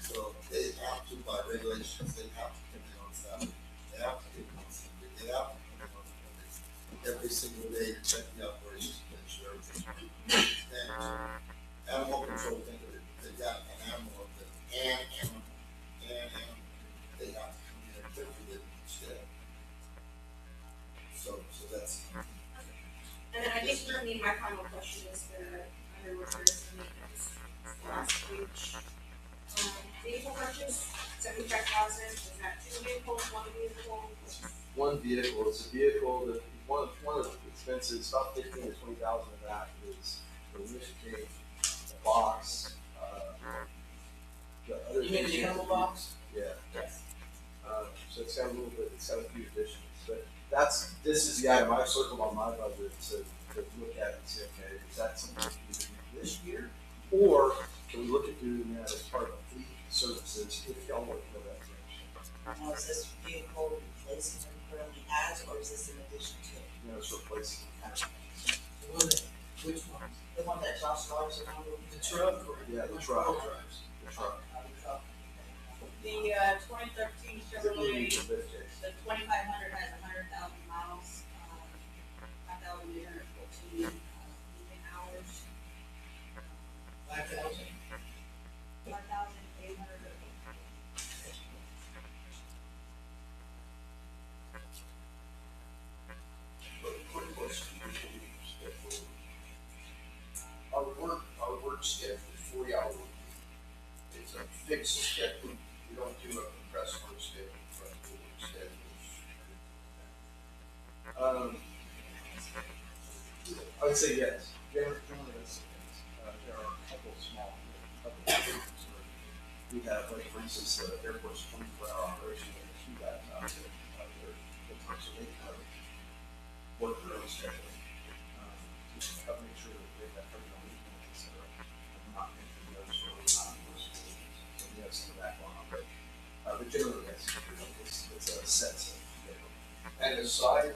So they have to, by regulations, they have to come in on Saturday, they have to come in on Sunday, they have to come in on Mondays. Every single day, check the operations, make sure everything's. And animal control, think of it, they got an animal up there, and animal, they have to come in and care for them each day. So that's. And then I think for me, my final question is for under repairs and maintenance, last page. Vehicle purchase, 75,000, is that 2 vehicles, 1 vehicle? One vehicle, it's a vehicle that, one of the expenses, about 15 to 20,000 of that is the lift gate, the box, the other. You mean the animal box? Yeah. Yes. So it's got a little bit, it's got a few additions, but this is the item I've circled on my budget to look at and say, okay, is that something we can do this year? Or can we look at doing that as part of fleet services if y'all want to go that direction? Now, is this vehicle replacing what he currently has, or is this in addition to it? You know, it's replacing. The one that, which one? The one that Josh drives around with? The truck or? Yeah, the truck. The truck. The 2013 Chevrolet, The lift gate. the 2500 has 100,000 miles, 5,814 hours. 5,000. 5,814 fix the schedule, we don't do a compressed work schedule, but a work schedule. I would say yes. Generally, that's the case. There are a couple of small, couple of things where we have, like, for instance, the airport's 24-hour operation, and there's two guys out there, so they kind of work their own schedule. To help make sure that they have everything on weekends, et cetera, and not making those or not in those schools. So we have some of that going on, but generally, yes, it's a set schedule. And aside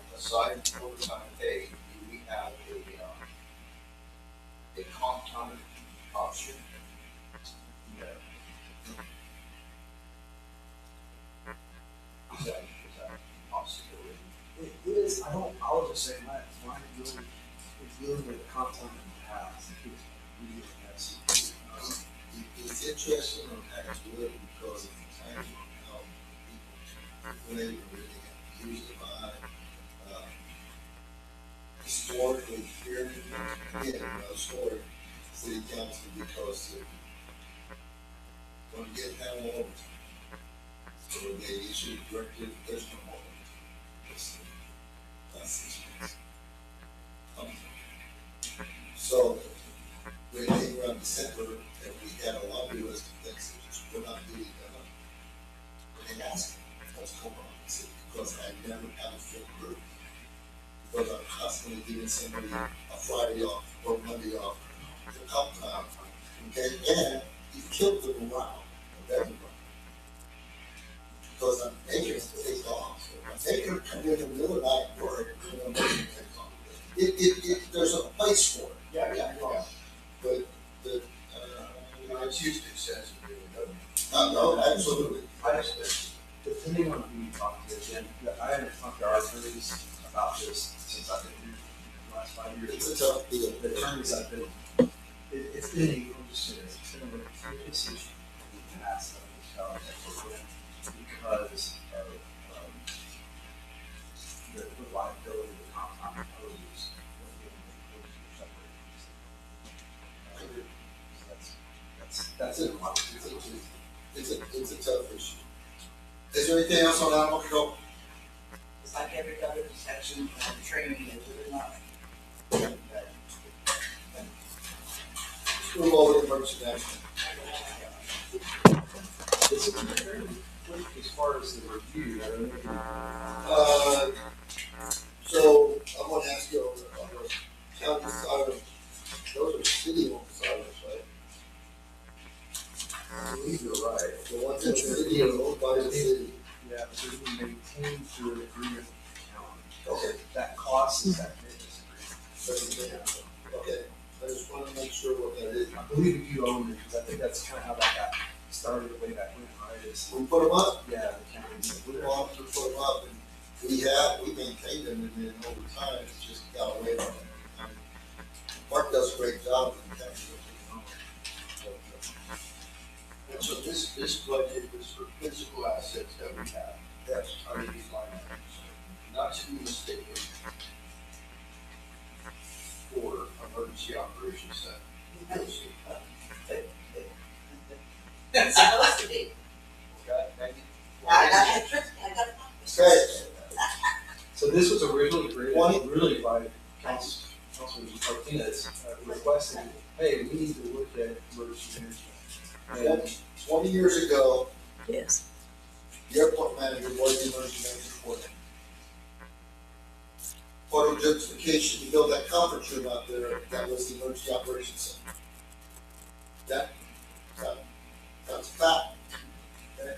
overtime pay, do we have a comp time option? Yeah. Is that a possibility? It is, I'll just say mine really, it's really with the content in the past, it's really has It's interesting on Castroville because of the time how people really use the vibe. Historically, here, again, story, city council, because when you get panel overtime, so they issue a directive, there's no more overtime. That's the chance. So, when they came around December, and we had a laundry list of things that just were not being done, and they asked me, what's going on? I said, because I never had a full crew. Because I'm constantly giving somebody a Friday off or Monday off to come time, okay? And you killed the morale of everybody. Because I'm making them take off. I'm making them come in the middle of the night and work, and I'm making them take off. There's a place for it. Yeah. But It's used extensively, no, absolutely. I just, depending on who you talk to, again, I haven't talked to our attorneys about this since I've been here the last 5 years. It's a tough deal. The attorneys I've been, it's been, I'm just saying, it's been a serious issue in the past of this college because of, the liability of the compound poses when dealing with separating. That's it. It's a tough issue. Is there anything else on animal control? It's like every other section of training is really not. Let's move over to emergency management. This is very quick as far as the review. I don't know. So I'm gonna ask you on those county sirens, those are city owned sirens, right? I believe you're right. The ones that are city owned by the city. Yeah, so we maintain through an agreement with the county. Okay. That cost is that maintenance agreement. Okay, I just wanna make sure what that is. I believe you own it, because I think that's kind of how that got started way back when, right? Is, We put them up, yeah, the county. we want to put them up, and we maintain them, and then over time, it's just got away from it. And Mark does a great job in the county. and so this budget is for physical assets that we have, that's under these line items. Not to be mistaken for emergency operations center. It's supposed to be. Okay, thank you. I got Okay, So this was originally created Twenty- really by Councilman Martinez requesting, hey, we need to look at emergency management. And 20 years ago, Yes. the airport manager was the emergency management coordinator. Part of the justification to build that conference room out there, that was the emergency operations center. That's a fact. Okay?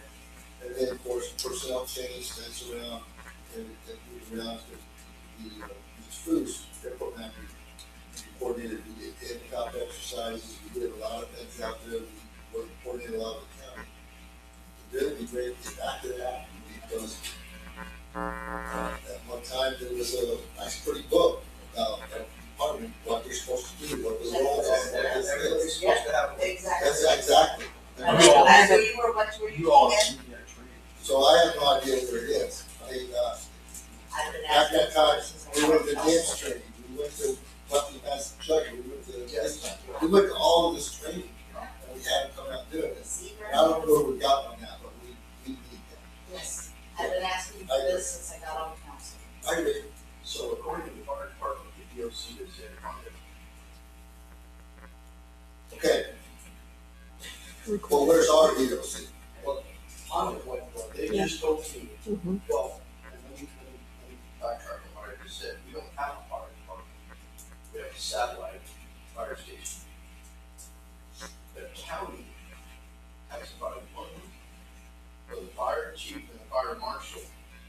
And then, of course, personnel changed, things around, and moved around to the, Spruce, airport manager, coordinated, we did handicap exercises, we did a lot of things out there, we coordinated a lot of the county. It would be great to get back to that, because at one time, there was a nice pretty book about that department, what they're supposed to do, what the roles are, what this Everybody's is. supposed to have. Exactly. That's exactly. And You all- that's where you were, what were you You all again? need that training. So I have no idea where it is. I've been At asking that time, questions. we went to dance training, we went to Buckley, Massachusetts, we went to, we went to all of this training, and we had to come out and do it. See, And I don't Well, where's our EOC? Well, on it, what they Yeah. just told me, Mhm. well, and let me backtrack on what I just said, we don't have a fire department. We have a satellite fire station. The county has a fire department. So the fire chief and the fire marshal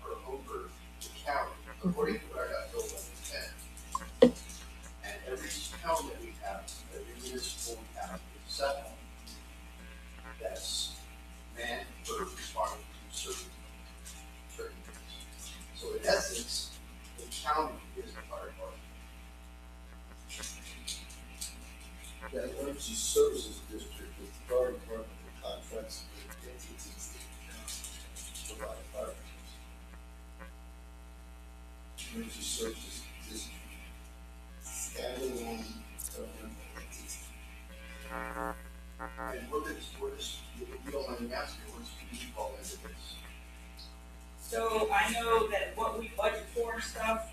are over the county, according to what I got told by the 10. And every town that we have, every municipal we have is a satellite. That's manned for responding to certain things. So in essence, the county is the fire department. The emergency services district is the fire department that contracts with entities that provide fire. Emergency services district. Standalone government entity. And if you don't mind me asking, what do you call into this? So I know that what we budget for and stuff,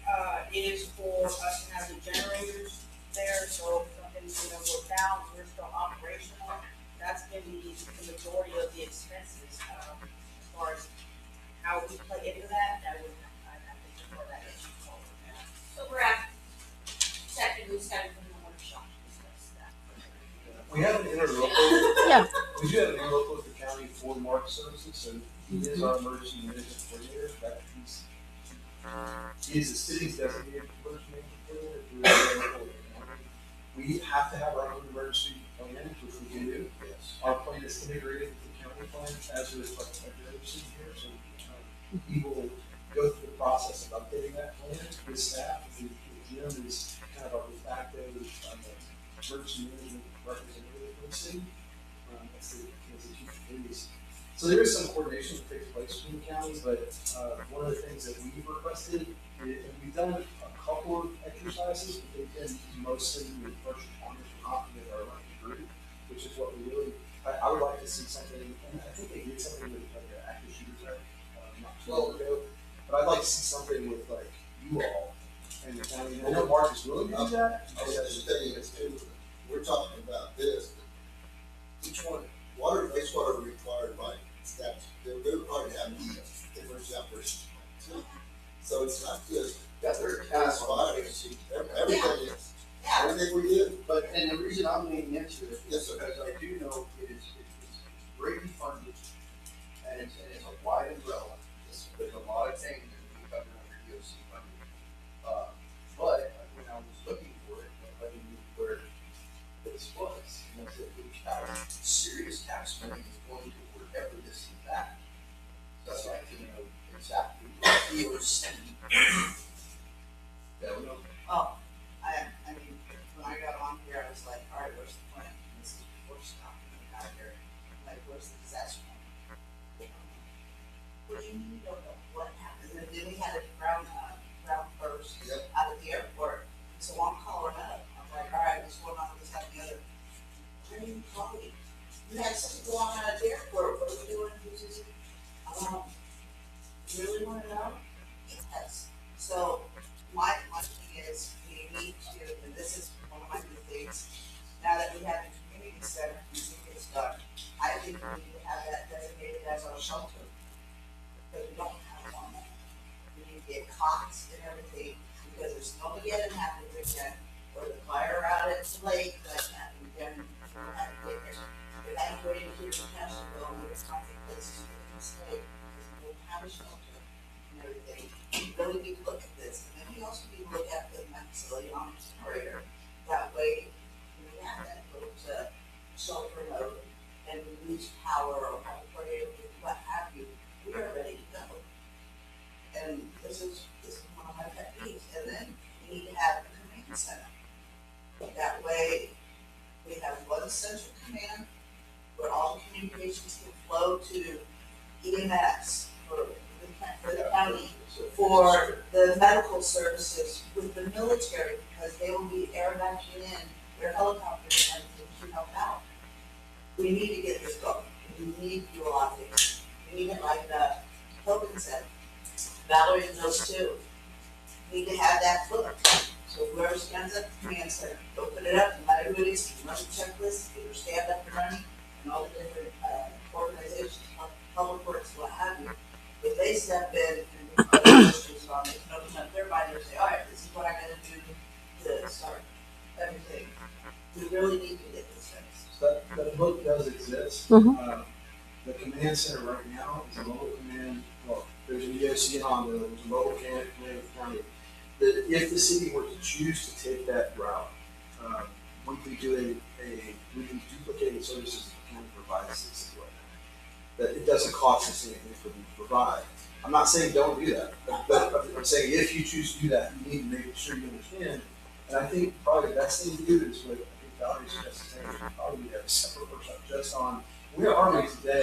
is for us to have the generators there, so if something, we're down, we're still operational. That's been the majority of the expenses, as far as how we play into that, I'd have to defer that issue forward now. So we're at, technically starting from the workshop to discuss that. We have an interlocal. Yeah. We do have an interlocal with the county for Mark services, so he is our emergency management coordinator. That he is the city's designated emergency management coordinator through the interlocal with the county. We have to have our own emergency plan, which we can do. Yes. Our plan is integrated with the county plan, as is like every other city here, so he will go through the process of updating that plan with staff. The Jim is kind of our de facto emergency management representative for the city. That's the chief of police. So there is some coordination that takes place between the counties, but one of the things that we've requested, and we've done a couple of exercises, but they've been mostly with first responders, not with our elected group, which is what we really, I would like to see something, and I think they did something with like an active shooter type, not too long ago, but I'd like to see something with like you all and the county. I know Mark is willing to do that. I was just telling you this too, we're talking about this, but each one, water and wastewater are required by statute, they're required to have emergency operations plan too. So it's not just, Yeah, they're gas, tasked fire, everything is, everything we do. But, and the reason I'm leaning into it Yes, is sir. because I do know it's greatly funded, and it's a wide umbrella. There's a lot of things that we cover under DOC funding. But when I was looking for it, I didn't know where this was. And I said, serious tax money is going to wherever this is at. So I'd like to know exactly what DOC. Yeah, we don't. Oh, I mean, when I got on here, I was like, all right, where's the plan? This is before stop, out here, like, where's the disaster plan? What do you mean, you don't know what happened? And then we had a ground first Yep. out of the airport, so I'm calling up, I'm like, all right, what's going on with this, that, and the other? Why are you calling? You had something go on out of the airport, what are we doing? You really wanna know? Yes, so my thing is, we need to, and this is one of my new things, now that we have the community center, we think it's done. I think we need to have that designated as our shelter, but we don't have one. We need to get cots and everything, because there's nobody getting happy again, or the fire out at the lake, that happened again. We have to get there. If anybody here in Castroville, there's something places you can stay, because we don't have a shelter and everything. We really need to look at this, and then we also need to look at the facility on the generator. That way, we have that go to shelter mode, and we lose power or have a prayer, what have you, we are ready to go. And this is one of my pet peeves, and then we need to have a command center. That way, we have one central command, where all communications can flow to EMS for the county, for the medical services with the military, because they will be air backing in their helicopters and everything to help out. We need to get this going, we need to do a lot of things, we need it like Hogan said, Valerie and those two, need to have that flipped. So whoever stands up at the command center, open it up, no matter who it is, run the checklist, get your stand up and running, and all the different they step in and other districts on it, open up their mind and say, all right, this is what I gotta do to start everything. We really need to get this fixed. So that book does exist. Mhm. The command center right now is a mobile command, well, there's an EOC in Honda, there's a mobile command in the county. That if the city were to choose to take that route, we'd be doing we'd be duplicating services that the county provides to the city right now. That it doesn't cost us anything for them to provide. I'm not saying don't do that, but I'm saying if you choose to do that, you need to make sure you understand. And I think probably the best thing to do is what I think Valerie suggested saying, probably have a separate workshop just on where are we today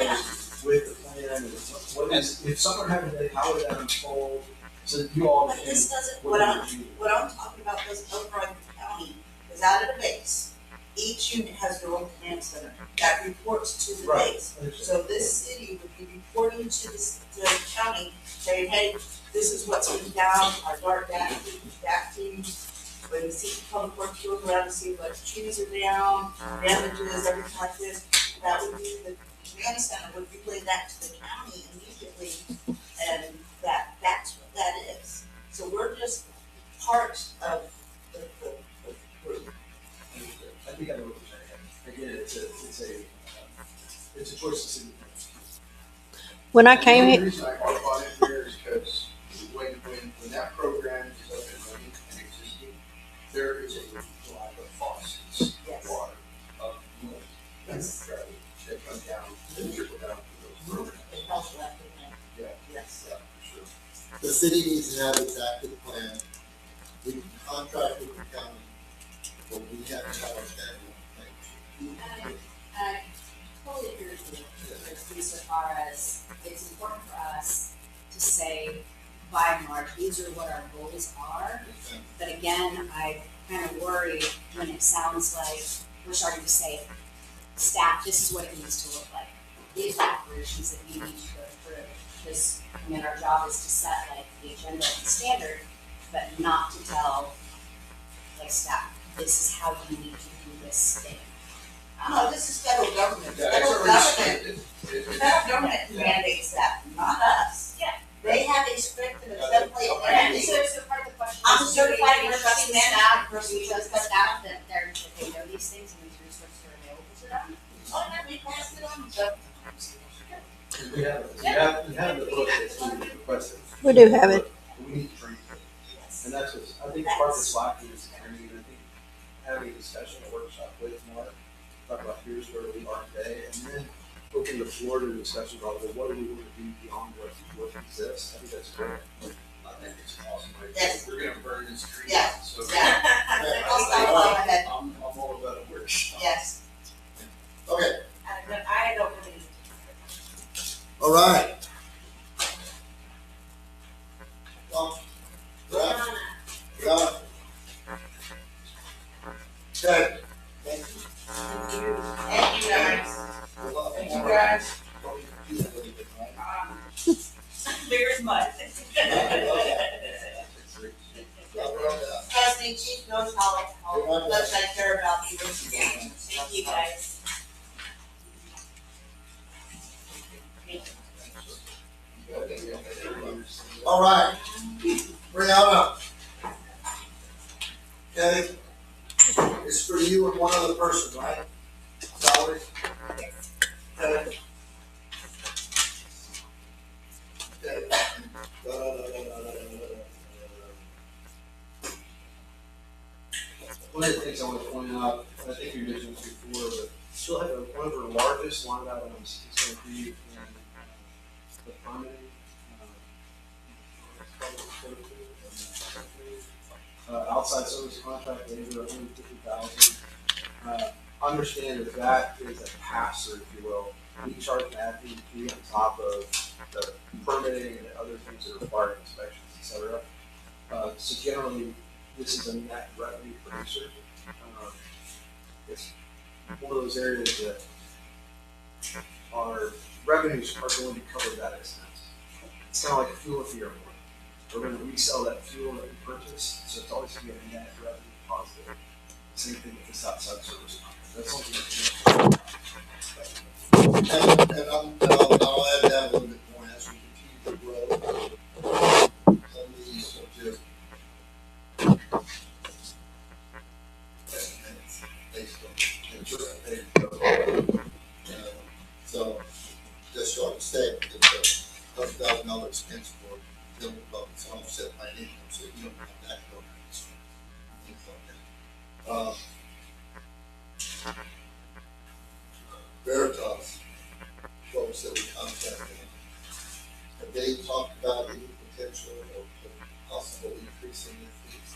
with the plan and what is, if someone had a day, how would that unfold? So that you all But this understand doesn't, what it is. what I'm talking about doesn't override the county, is out of the base. Each unit has their own command center that reports to the Right. base. So this city would be reporting to the county, saying, hey, this is what's been down, our dark DAC team. When we see public works goes around to see what trees are down, damages, everything like this, that would be the command center would relay that to the county immediately, and that's what that is. So we're just part of the group. I think I know what you're saying. Again, it's a choice the city makes. When I came The here, only reason I harp on it here is because when that program is up and running and existing, there is a lot of faucets of Yes. water, of mud, Yes. that come down, and trickle down to those programs. It helps left in there. Yeah. Yes. Yeah, for sure. The city needs to have its active plan. We can contract with the county, but we have to have a plan. I totally agree with you, so far as it's important for us to say, by and large, these are what our goals are. But again, I kind of worry when it sounds like we're starting to say, staff, this is what it needs to look like. These are operations that we need to go through. Because, I mean, our job is to set like the agenda and the standard, but not to tell like staff, this is how you need to do this thing. No, this is federal government. Yeah, it's Federal already government, stated. federal government mandates that, not us. Yeah. They have a script and a template Okay. And and so part of the question is. I'm a certified do we emergency trust management staff, person, do we trust the staff that they know these things and these resources are available to them? Oh, and we passed it on, so. We have the book that's being requested. we do have it. We need to train people. And that's what, I think part of the slack is training, and I think having a discussion, a workshop with Mark, talk about here's where we are today, and then open the floor to discussion about, well, what do we want to do beyond what exists? I think that's great. I think it's awesome. Yes. We're gonna burn this tree. Yeah. So. Yeah. I'll stop while I'm ahead. I'm all about a workshop. Yes. Okay, I don't really. all right. Well, yeah, yeah. Okay. Thank you. Thank you, guys. Good luck. Thank you, guys. Probably do that a little bit, right? Bigger as mud. I'll run that. Trust me, Chief knows how much I care about you. Thank you, guys. All right, Brianna. Okay, it's for you and one other person, right? Valerie? Okay. Okay. One of the things I want to point out, I think you mentioned this before, but she'll have one of her largest line items is going to be in the permitting. Outside service contract labor, $150,000. Understand that is a pass-through, if you will. We charge an admin fee on top of the permitting and other things that require inspections, et cetera. So generally, this is a net revenue producer. It's one of those areas that our revenues are going to cover that expense. It's kind of like a fuel fee or more. We're going to resell that fuel that we purchase, so it's always going to be a net revenue positive. Same thing with this outside service contract. That's something that And I'll add that a little bit more as we continue to grow. just short of saying, it's $1,000 expense for building above, it's offset by an income, so you don't have that going on. Things like that. Veritas, folks that we contacted, have they talked about any potential of possible increase in their fees?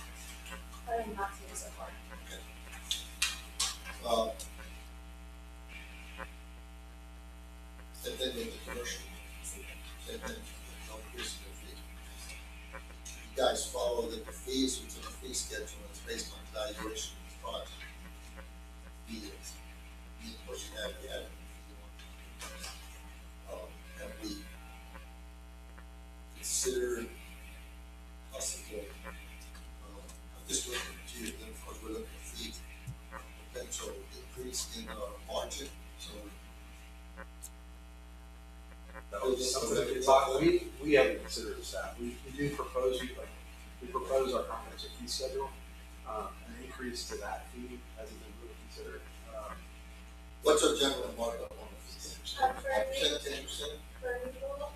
I am not seeing so far. Same thing with the commercial, same thing, no increase in their fee. You guys follow that the fees, what's in the fee schedule, it's based on valuation of the project. Fee is, of course, you have, have we considered possible, I'm just looking at you, then of course we're looking at fees, potential increase in our margin, so. That was something that we talked, we haven't considered the staff. We do propose, we propose our comprehensive fee schedule, an increase to that fee hasn't been really considered. What's our general markup on the fees? For legal, 10%, 10%? for legal,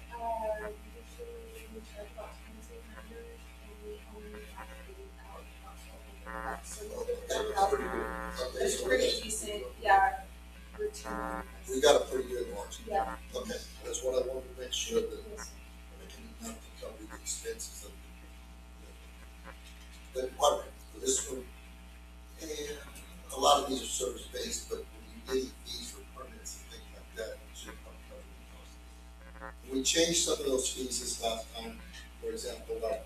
usually we charge about 2,200 and we only actually out about 1,200. So That's pretty good. Okay, it's so pretty decent, yeah, return. we got a pretty good margin. Yeah. Okay, that's what I wanted to make sure that Yes. we can enough to cover the expenses of the department. For this one, and a lot of these are service based, but when you get fees for permits and things like that, it should help cover the cost. We changed some of those fees this last time, for example, like,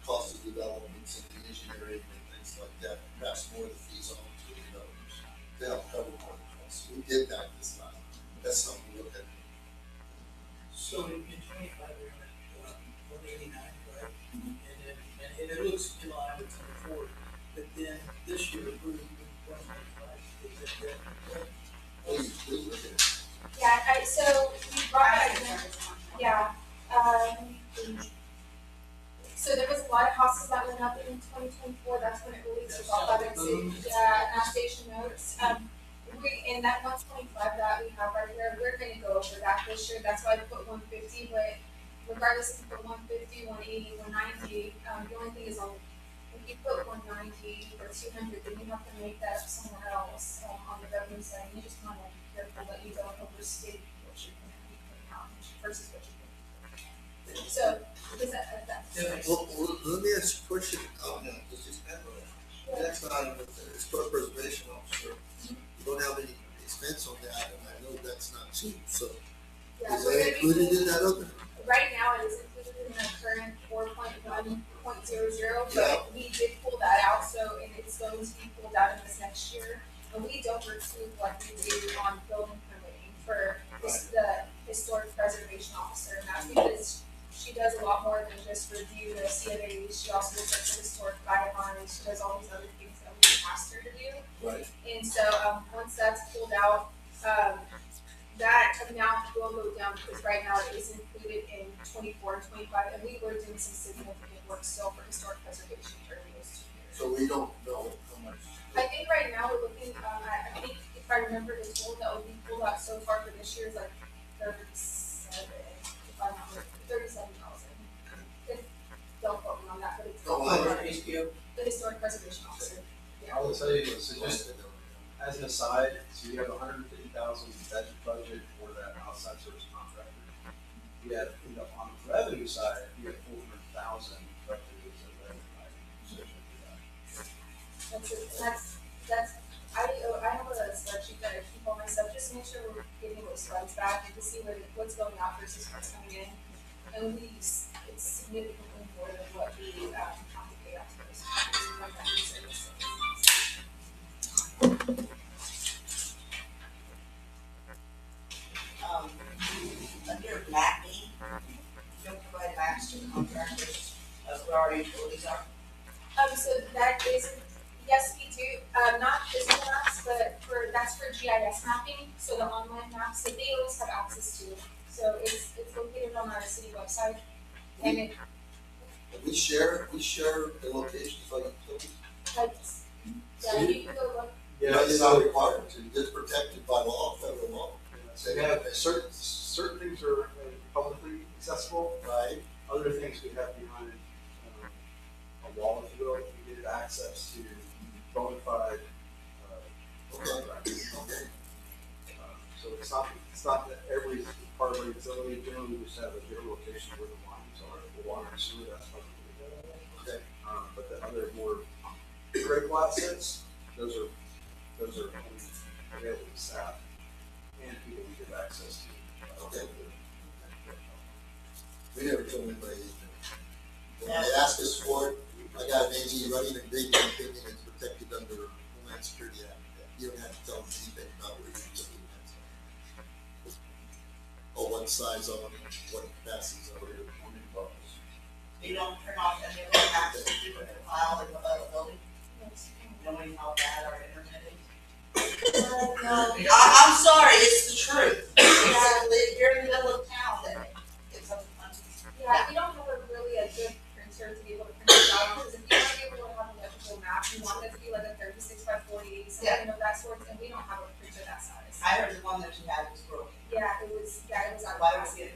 cost of developments and the engineering and things like that, perhaps more of the fees on to the developers to help cover more of the costs. We did that this last time. That's something we look at. So in 25, we're at 189, right? And then, and it looks in line with 24, but then this year, we're 125, is that? Please look at it. Yeah, so we brought that in, yeah, so there was a lot of houses that went up in 2024, that's when it really took off, I would say, yeah, and our station notes, in that 125 that we have right here, we're gonna go over that this year, that's why I put 150, but regardless if you put 150, 180, 190, the only thing is if you put 190 or 200, then you have to make that up somewhere else, on the revenue side, you just wanna be careful that you don't overstate what you're gonna be putting out versus what you're gonna be putting out. So, does that. Well, let me ask you a question, now, just expand on that. The next item is the historic preservation officer. You don't have any expense on that, and I know that's not cheap, so Yeah, is we're that gonna be included in that other? right now, it is included in the current 4.1.00, Yeah. but we did pull that out, so, and it's going to be pulled out in this next year. And we don't recruit like we do on building permitting for the historic preservation officer, and that's because she does a lot more than just review the CFAs, she also looks at the historic guidelines, she does all these other things that we asked her to do. Right. And so, once that's pulled out, that amount will go down, because right now it is included in 24 and 25, and we were doing some significant work still for historic preservation during those 2 years. So we don't know how much. I think right now we're looking, I think if I remember the total that would be pulled out so far for this year is like 37, if I'm not mistaken, 37,000. Don't quote me on that, but it's the historic preservation officer. I will tell you, so just as an aside, so you have $150,000 budget for that outside service contractor. Yet, on the revenue side, you have $400,000 budgeted as a revenue item associated with that. That's, I have a spreadsheet that I keep all my stuff, just to make sure we're getting those funds back and to see what's going out versus what's coming in. And it's significantly more than what we, have to pay out to those contractor services. Under mapping, you don't provide maps to the contractors of where our utilities are. So that is, yes, we do, not physical maps, but that's for GIS mapping, so the online maps that they always have access to. So it's located on our city website, and it, We share the locations of utilities. like, yeah, you can go look. It's not required to, it's protected by law, federal law. So we have certain things are publicly accessible, Right, other things we have behind a wall, if you will, we give access to bona fide. okay, records. okay. So it's not that every part of the facility, generally we just have a general location where the lines are, the water and sewer, that's what we do. Okay. But the other more critical assets, those are only available to staff and people we give access to. Okay. We never told anybody anything. When they ask us for it, I got an AG running a big opinion, it's protected under Homeland Security Act. You don't have to tell them anything about where you're looking at. Oh, one side's on, one capacity's over here. You don't turn off any of the access to keep it in file in the building? Knowing how bad our internet is? I'm sorry, it's the truth. You're in the middle of town, then it's something. Yeah, we don't have a good printer to be able to print it out, because if you want to be able to have a legible map, you want it to be like a 36 by 48, something of that sort, and we don't have a printer that size. I heard the one that you had was broken. Yeah, it was out of Why would capacity. it?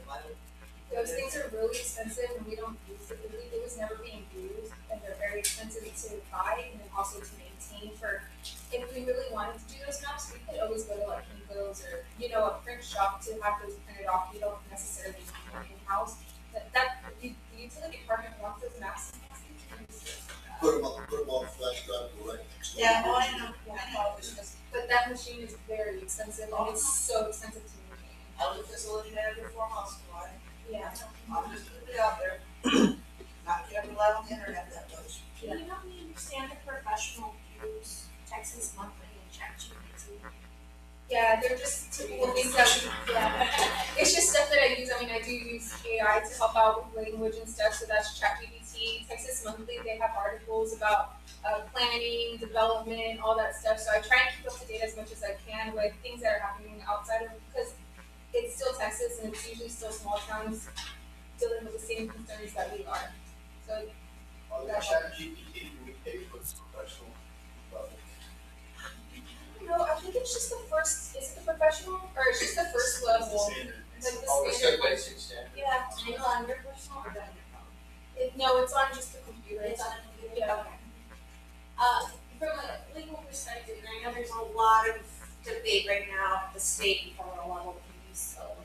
Those things are really expensive and we don't use it, it was never being used, and they're very expensive to buy and then also to maintain for, if we really wanted to do those maps, we could always go to like Kinko's or, a print shop to have those printed off, you don't necessarily need them in-house. The utility department wants those maps in-house. Put them on flash drive, go right next door. Yeah, well, I know, it's just, But that machine is very expensive and it's so expensive to maintain. I was facility manager for a hospital, Yeah. I'm just putting it out there. Not gonna rely on the internet that much. Do you help me understand the professional use Texas Monthly and ChatGPT? Yeah, they're just typical things that it's just stuff that I use. I mean, I do use AI to help out with language and stuff, so that's ChatGPT. Texas Monthly, they have articles about planning, development, all that stuff. So I try and keep up to date as much as I can with things that are happening outside of, because it's still Texas and it's usually still small towns dealing with the same concerns that we are. So On the ChatGPT, do we pay for the professional level? no, I think it's just the first, is it the professional, or it's just the first level? Standard. Like the Oh, it's standard the one? basic standard. Yeah. And it's on your personal or on your phone? No, it's on just the computer. It's on a computer? Yeah. From a legal perspective, and I know there's a lot of debate right now at the state and federal level with the use of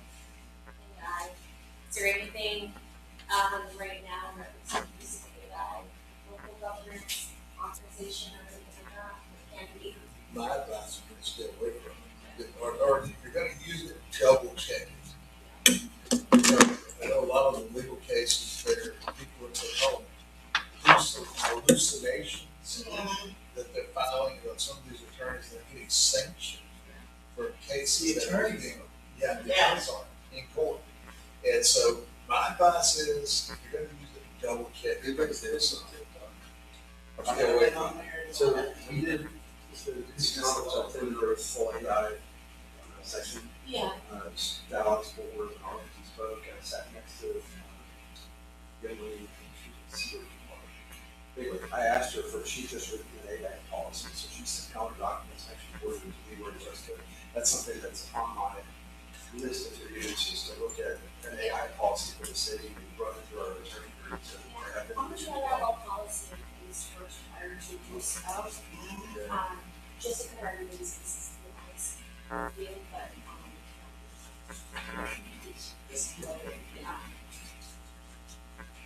AI. Is there anything, right now in reference to the use of AI, local government's authorization or anything like that, can be? My advice would be to stay away from it. Or if you're gonna use it, double check it. I know a lot of the legal cases that people are saying, hallucinations that they're filing, some of these attorneys, they're getting sanctioned for cases that are being, Yeah. defense on in court. And so my advice is, if you're gonna use it, double check. Everybody says something. Stay away from it. So we did, these concepts, I think there was full AI section. Yeah. Dallas, Fort Worth, and Arlington spoke, I sat next to, young lady, anyway, I asked her for, she just written an AI policy, so she sent out documents, actually, for the word just to, that's something that's on my list of to-dos, is to look at an AI policy for the city, and run it through our attorney groups. And have it- I'm gonna try that all policy in place first prior to use of, just to cover everybody's pieces of advice. Yeah, but, yeah.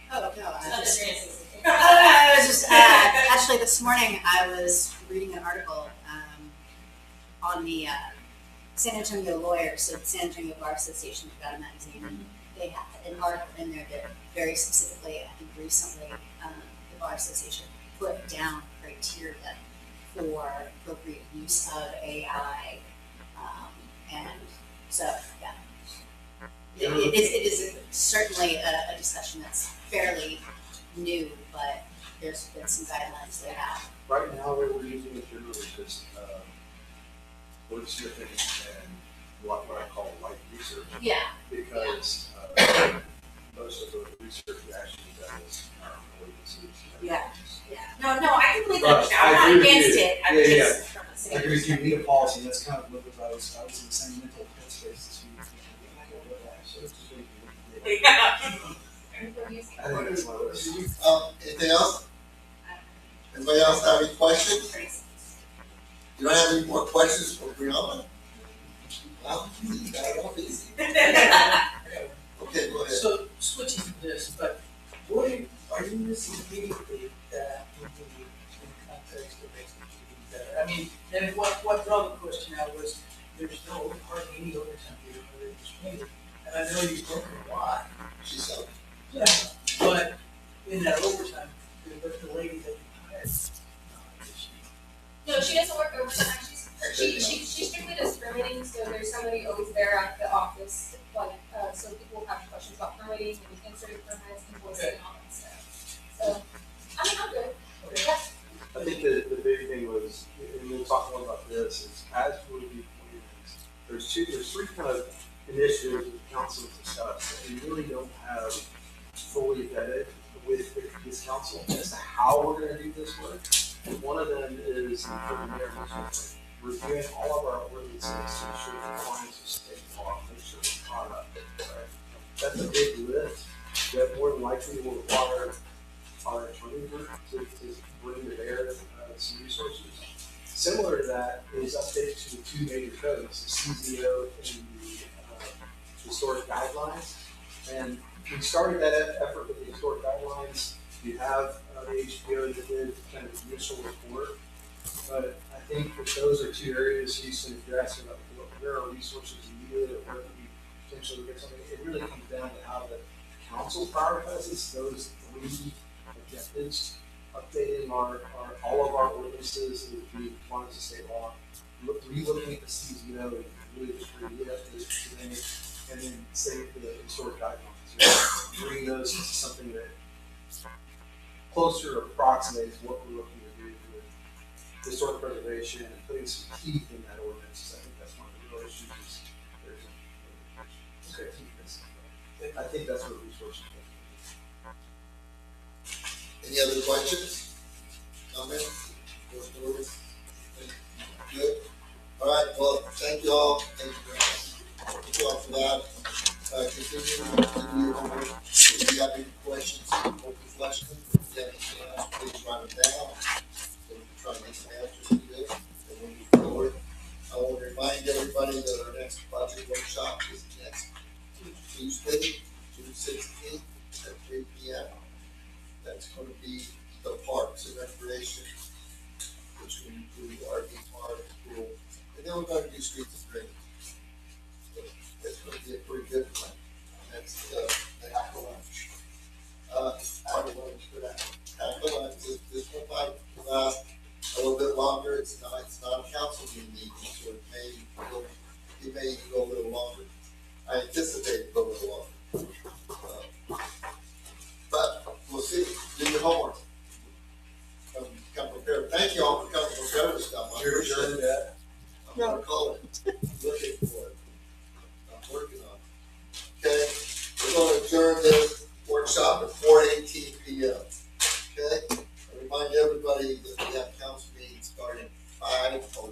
Oh, no, I Other just, grants. I was just, actually this morning I was reading an article, on the, San Antonio lawyers, so the San Antonio Bar Association put out a magazine, and they had an article in there that very specifically, I think recently, the Bar Association put down criteria for appropriate use of AI, and so, yeah. It is certainly a discussion that's fairly new, but there's been some guidelines laid out. Right now, what we're using is generally just, wordsmithing and what I call light research. Yeah. Because, most of the research we actually done is our own agencies. Yeah. Yeah, no, I completely But understand, I I'm agree not with against you. it, I'm Yeah, just from a I safety agree with you, perspective. we need a policy, that's kind of what I was in the same mental headspace this so it's just. Everybody's- I think that's my list. Anything else? Anybody else have any questions? You don't have any more questions for Brianna? Well, you got it off easy. Okay, go ahead. So switching to this, but what are you missing immediately that would be in context of making it better? I mean, and what brought the question out was there's no hardly any overtime here other than spending. And I know you work a lot. She's up. Yeah. But in that overtime, the lady that you hired, is she? No, she doesn't work overtime, she strictly does permitting, so there's somebody always there at the office, like, so people have questions about permitting, and inserting permits, invoicing, and all that stuff. So, I mean, I'm good. Yeah. I think the big thing was, and we'll talk more about this, is as we do plans, there's three kind of initiatives that the council has discussed that we really don't have fully vetted with this council as to how we're gonna do this work. And one of them is for the mayor, reviewing all of our ordinances to ensure compliance with state law, make sure we're caught up, right? That's a big lift that more than likely will require our attorney to bring to bear some resources. Similar to that is updates to the two major codes, the CZO and the historic guidelines. And we started that effort with the historic guidelines. You have the HBO that did kind of the initial report. But I think that those are two areas Houston, if you're asking about where are resources needed or where can we potentially get something, it really comes down to how the council prioritizes those three objectives, updating all of our ordinances to be compliant to state law, re-looking at the CZO and really just re-updating today, and then same for the historic guidelines. Bring those to something that closer approximates what we're looking to do with historic preservation and putting some teeth in that ordinance. I think that's one of the real issues is there's okay, I think that's what resources are. Any other questions? Comments? Good. All right, well, thank you all. Thank you all for that. Continue to do your homework. If you have any questions, open questions, if you have anything else, please write them down. So we can try to get some answers to this. And we'll move forward. I want to remind everybody that our next budget workshop is next Tuesday, June 16th at 3 p.m. That's going to be the parks and recreation, which will include RV park, pool, and then we're going to do streets and drainage. So that's going to be a pretty good one. That's the apple lunch. Apple lunch for that. Apple lunch, this one might last a little bit longer. It's not a council meeting, so it may go a little longer. I anticipate it go a little longer. But we'll see. Do your homework. Come prepared. Thank you all for coming prepared with stuff. I appreciate that. I'm gonna call it. Looking for it. I'm working on it. Okay, we're gonna adjourn this workshop at 4:18 p.m. Okay, I remind everybody that we have council meetings starting 5:00.